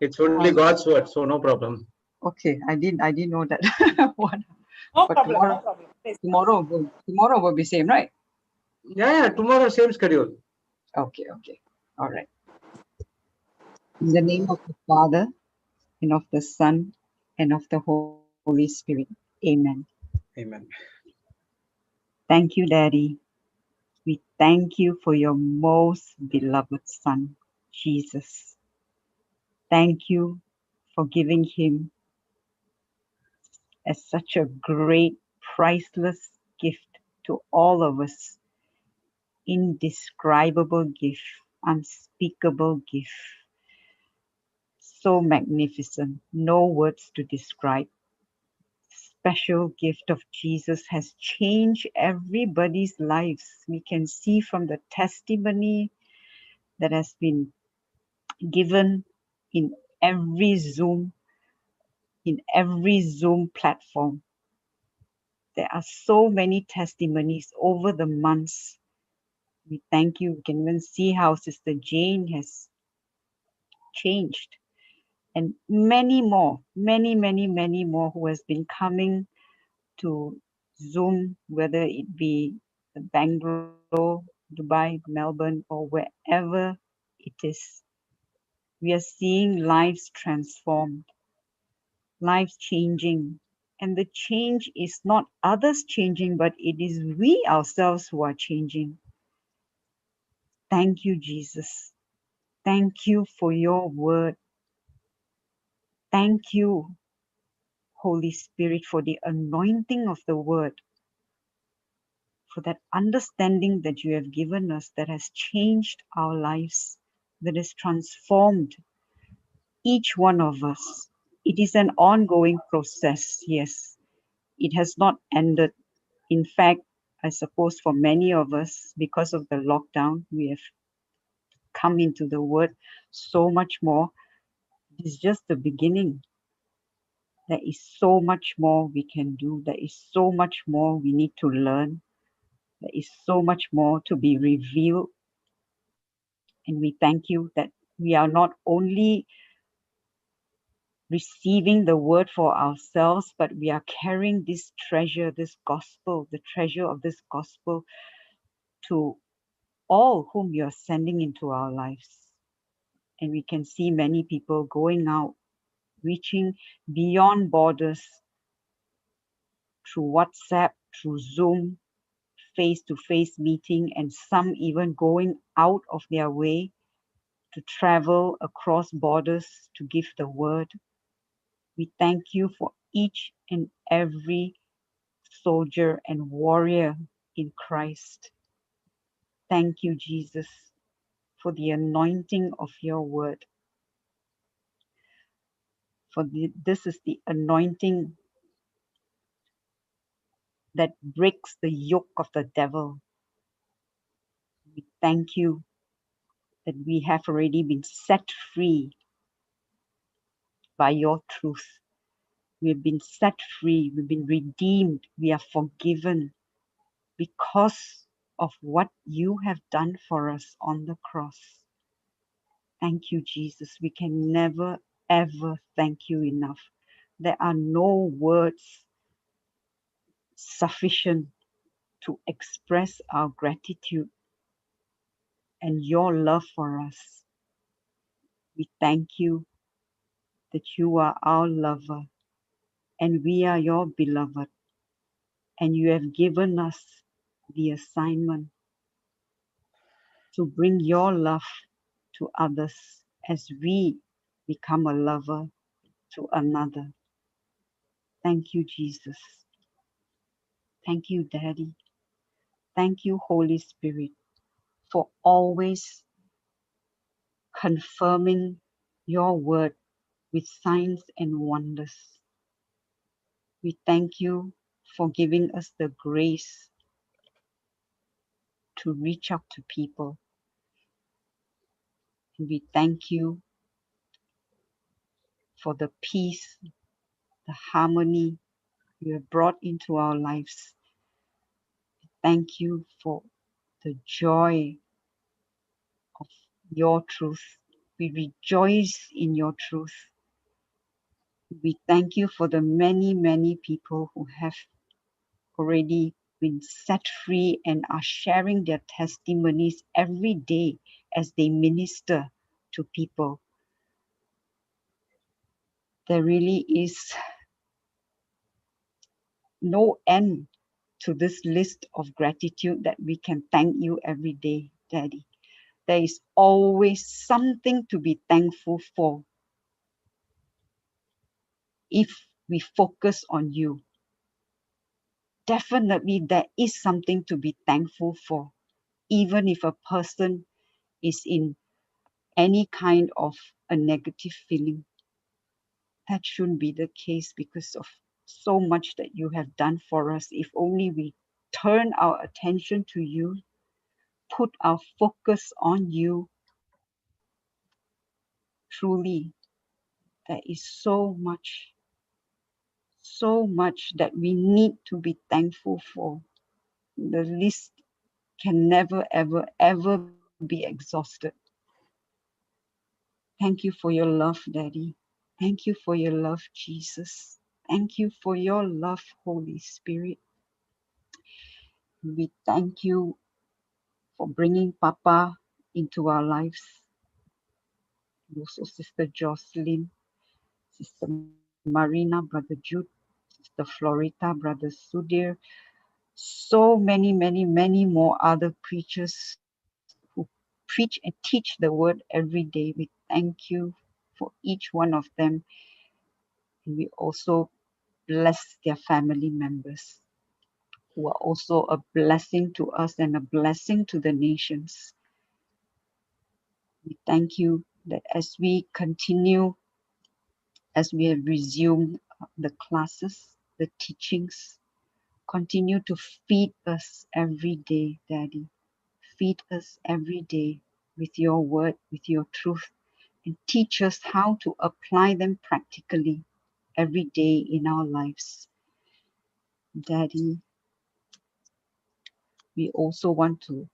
it's only God's word, so no problem. Okay. I didn't know that. One. No But problem. No problem. Praise God. tomorrow will be same, right? Yeah, tomorrow same schedule. Okay. All right. In the name of the Father, and of the Son, and of the Holy Spirit. Amen. Amen. Thank you, Daddy. We thank you for your most beloved Son, Jesus. Thank you for giving him as such a great, priceless gift to all of us. Indescribable gift, unspeakable gift. So magnificent, no words to describe. Special gift of Jesus has changed everybody's lives. We can see from the testimony that has been given in every Zoom platform. There are so many testimonies over the months. We thank you. We can even see how Sister Jane has changed. And many more who has been coming to Zoom, whether it be Bangalore, Dubai, Melbourne, or wherever it is. We are seeing lives transformed, lives changing. And the change is not others changing, but it is we ourselves who are changing. Thank you, Jesus. Thank you for your word. Thank you, Holy Spirit, for the anointing of the word, for that understanding that you have given us that has changed our lives, that has transformed each one of us. It is an ongoing process, yes. It has not ended. In fact, I suppose for many of us, because of the lockdown, we have come into the word so much more. It is just the beginning. There is so much more we can do. There is so much more we need to learn. There is so much more to be revealed. And we thank you that we are not only receiving the word for ourselves, but we are carrying this treasure, this gospel, the treasure of this gospel to all whom you are sending into our lives. And we can see many people going out, reaching beyond borders through WhatsApp, through Zoom, face-to-face meeting, and some even going out of their way to travel across borders to give the word. We thank you for each and every soldier and warrior in Christ. Thank you, Jesus, for the anointing of your word. This is the anointing that breaks the yoke of the devil. We thank you that we have already been set free by your truth. We've been set free, we've been redeemed, we are forgiven because of what you have done for us on the cross. Thank you, Jesus. We can never, ever thank you enough. There are no words sufficient to express our gratitude and your love for us. We thank you that you are our lover and we are your beloved, and you have given us the assignment to bring your love to others as we become a lover to another. Thank you, Jesus. Thank you, Daddy. Thank you, Holy Spirit, for always confirming your word with signs and wonders. We thank you for giving us the grace to reach out to people. And we thank you for the peace, the harmony you have brought into our lives. Thank you for the joy of your truth. We rejoice in your truth. We thank you for the many, many people who have already been set free and are sharing their testimonies every day as they minister to people. There really is no end to this list of gratitude that we can thank you every day, Daddy. There is always something to be thankful for if we focus on you. Definitely there is something to be thankful for, even if a person is in any kind of a negative feeling. That shouldn't be the case because of so much that you have done for us. If only we turn our attention to you, put our focus on you, truly, there is so much that we need to be thankful for. The list can never, ever, ever be exhausted. Thank you for your love, Daddy. Thank you for your love, Jesus. Thank you for your love, Holy Spirit. We thank you for bringing Papa into our lives. Also, Sister Jocelyn, Sister Marina, Brother Jude, Sister Florita, Brother Sudhir, so many, many, many more other preachers who preach and teach the word every day. We thank you for each one of them. And we also bless their family members who are also a blessing to us and a blessing to the nations. We thank you that as we continue, as we have resumed the classes, the teachings, continue to feed us every day, Daddy. Feed us every day with your word, with your truth, and teach us how to apply them practically every day in our lives. Daddy, we also want to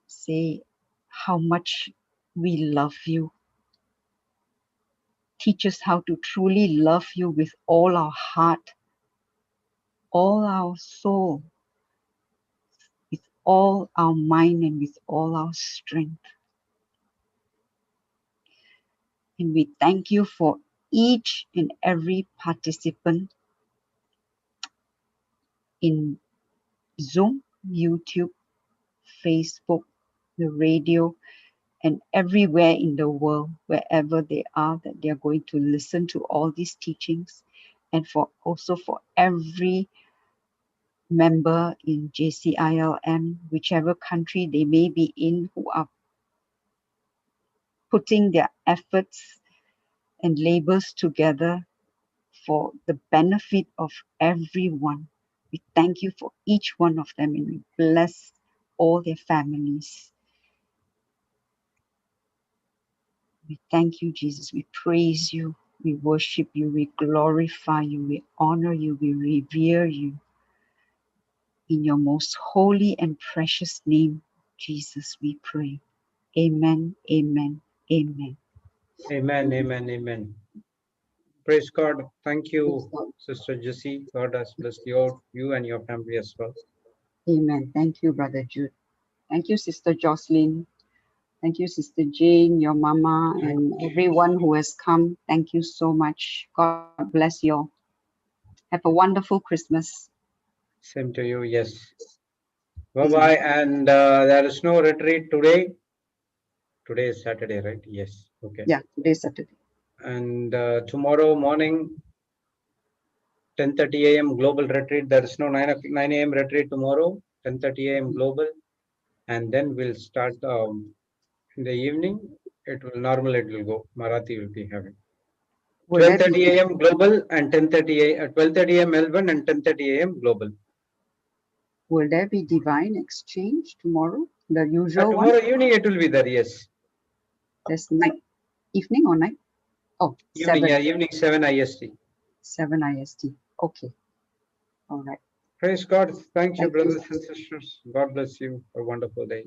say how much we love you. Teach us how to truly love you with all our heart, all our soul, with all our mind, and with all our strength. And we thank you for each and every participant in Zoom, YouTube, Facebook, the radio, and everywhere in the world, wherever they are, that they are going to listen to all these teachings, and for also for every member in JCILM, whichever country they may be in, who are putting their efforts and labors together for the benefit of everyone. We thank you for each one of them, and we bless all their families. We thank you, Jesus. We praise you. We worship you. We glorify you. We honor you. We revere you. In your most holy and precious name, Jesus, we pray. Amen, amen, amen. Amen, amen, amen. Praise God. Thank Praise you, God. Sister Jessie. God has blessed you and your family as well. Amen. Thank you, Brother Jude. Thank you, Sister Jocelyn. Thank you, Sister Jane, your mama, and everyone who has come. Thank you so much. God bless you all. Have a wonderful Christmas. Same to you, yes. Amen. Bye-bye. And there is no retreat today. Today is Saturday, right? Yes. Okay. Yeah, today's Saturday. And tomorrow morning, 10:30 a.m. global retreat. There is no 9 a.m. retreat tomorrow. 10:30 a.m. global. And then we'll start in the evening. It will go. Marathi will be having. Will there 12:30 be, a.m. global and 12:30 a.m. Melbourne and 10:30 a.m. global. will there be divine exchange tomorrow? The usual Tomorrow one? evening it will be there. Yes. There's night, evening or night? Oh, Evening. 7. Yeah, evening 7 IST. 7 IST. Okay. All right. Praise God. Thank you, Thank you. brothers and sisters. God bless you. A wonderful day.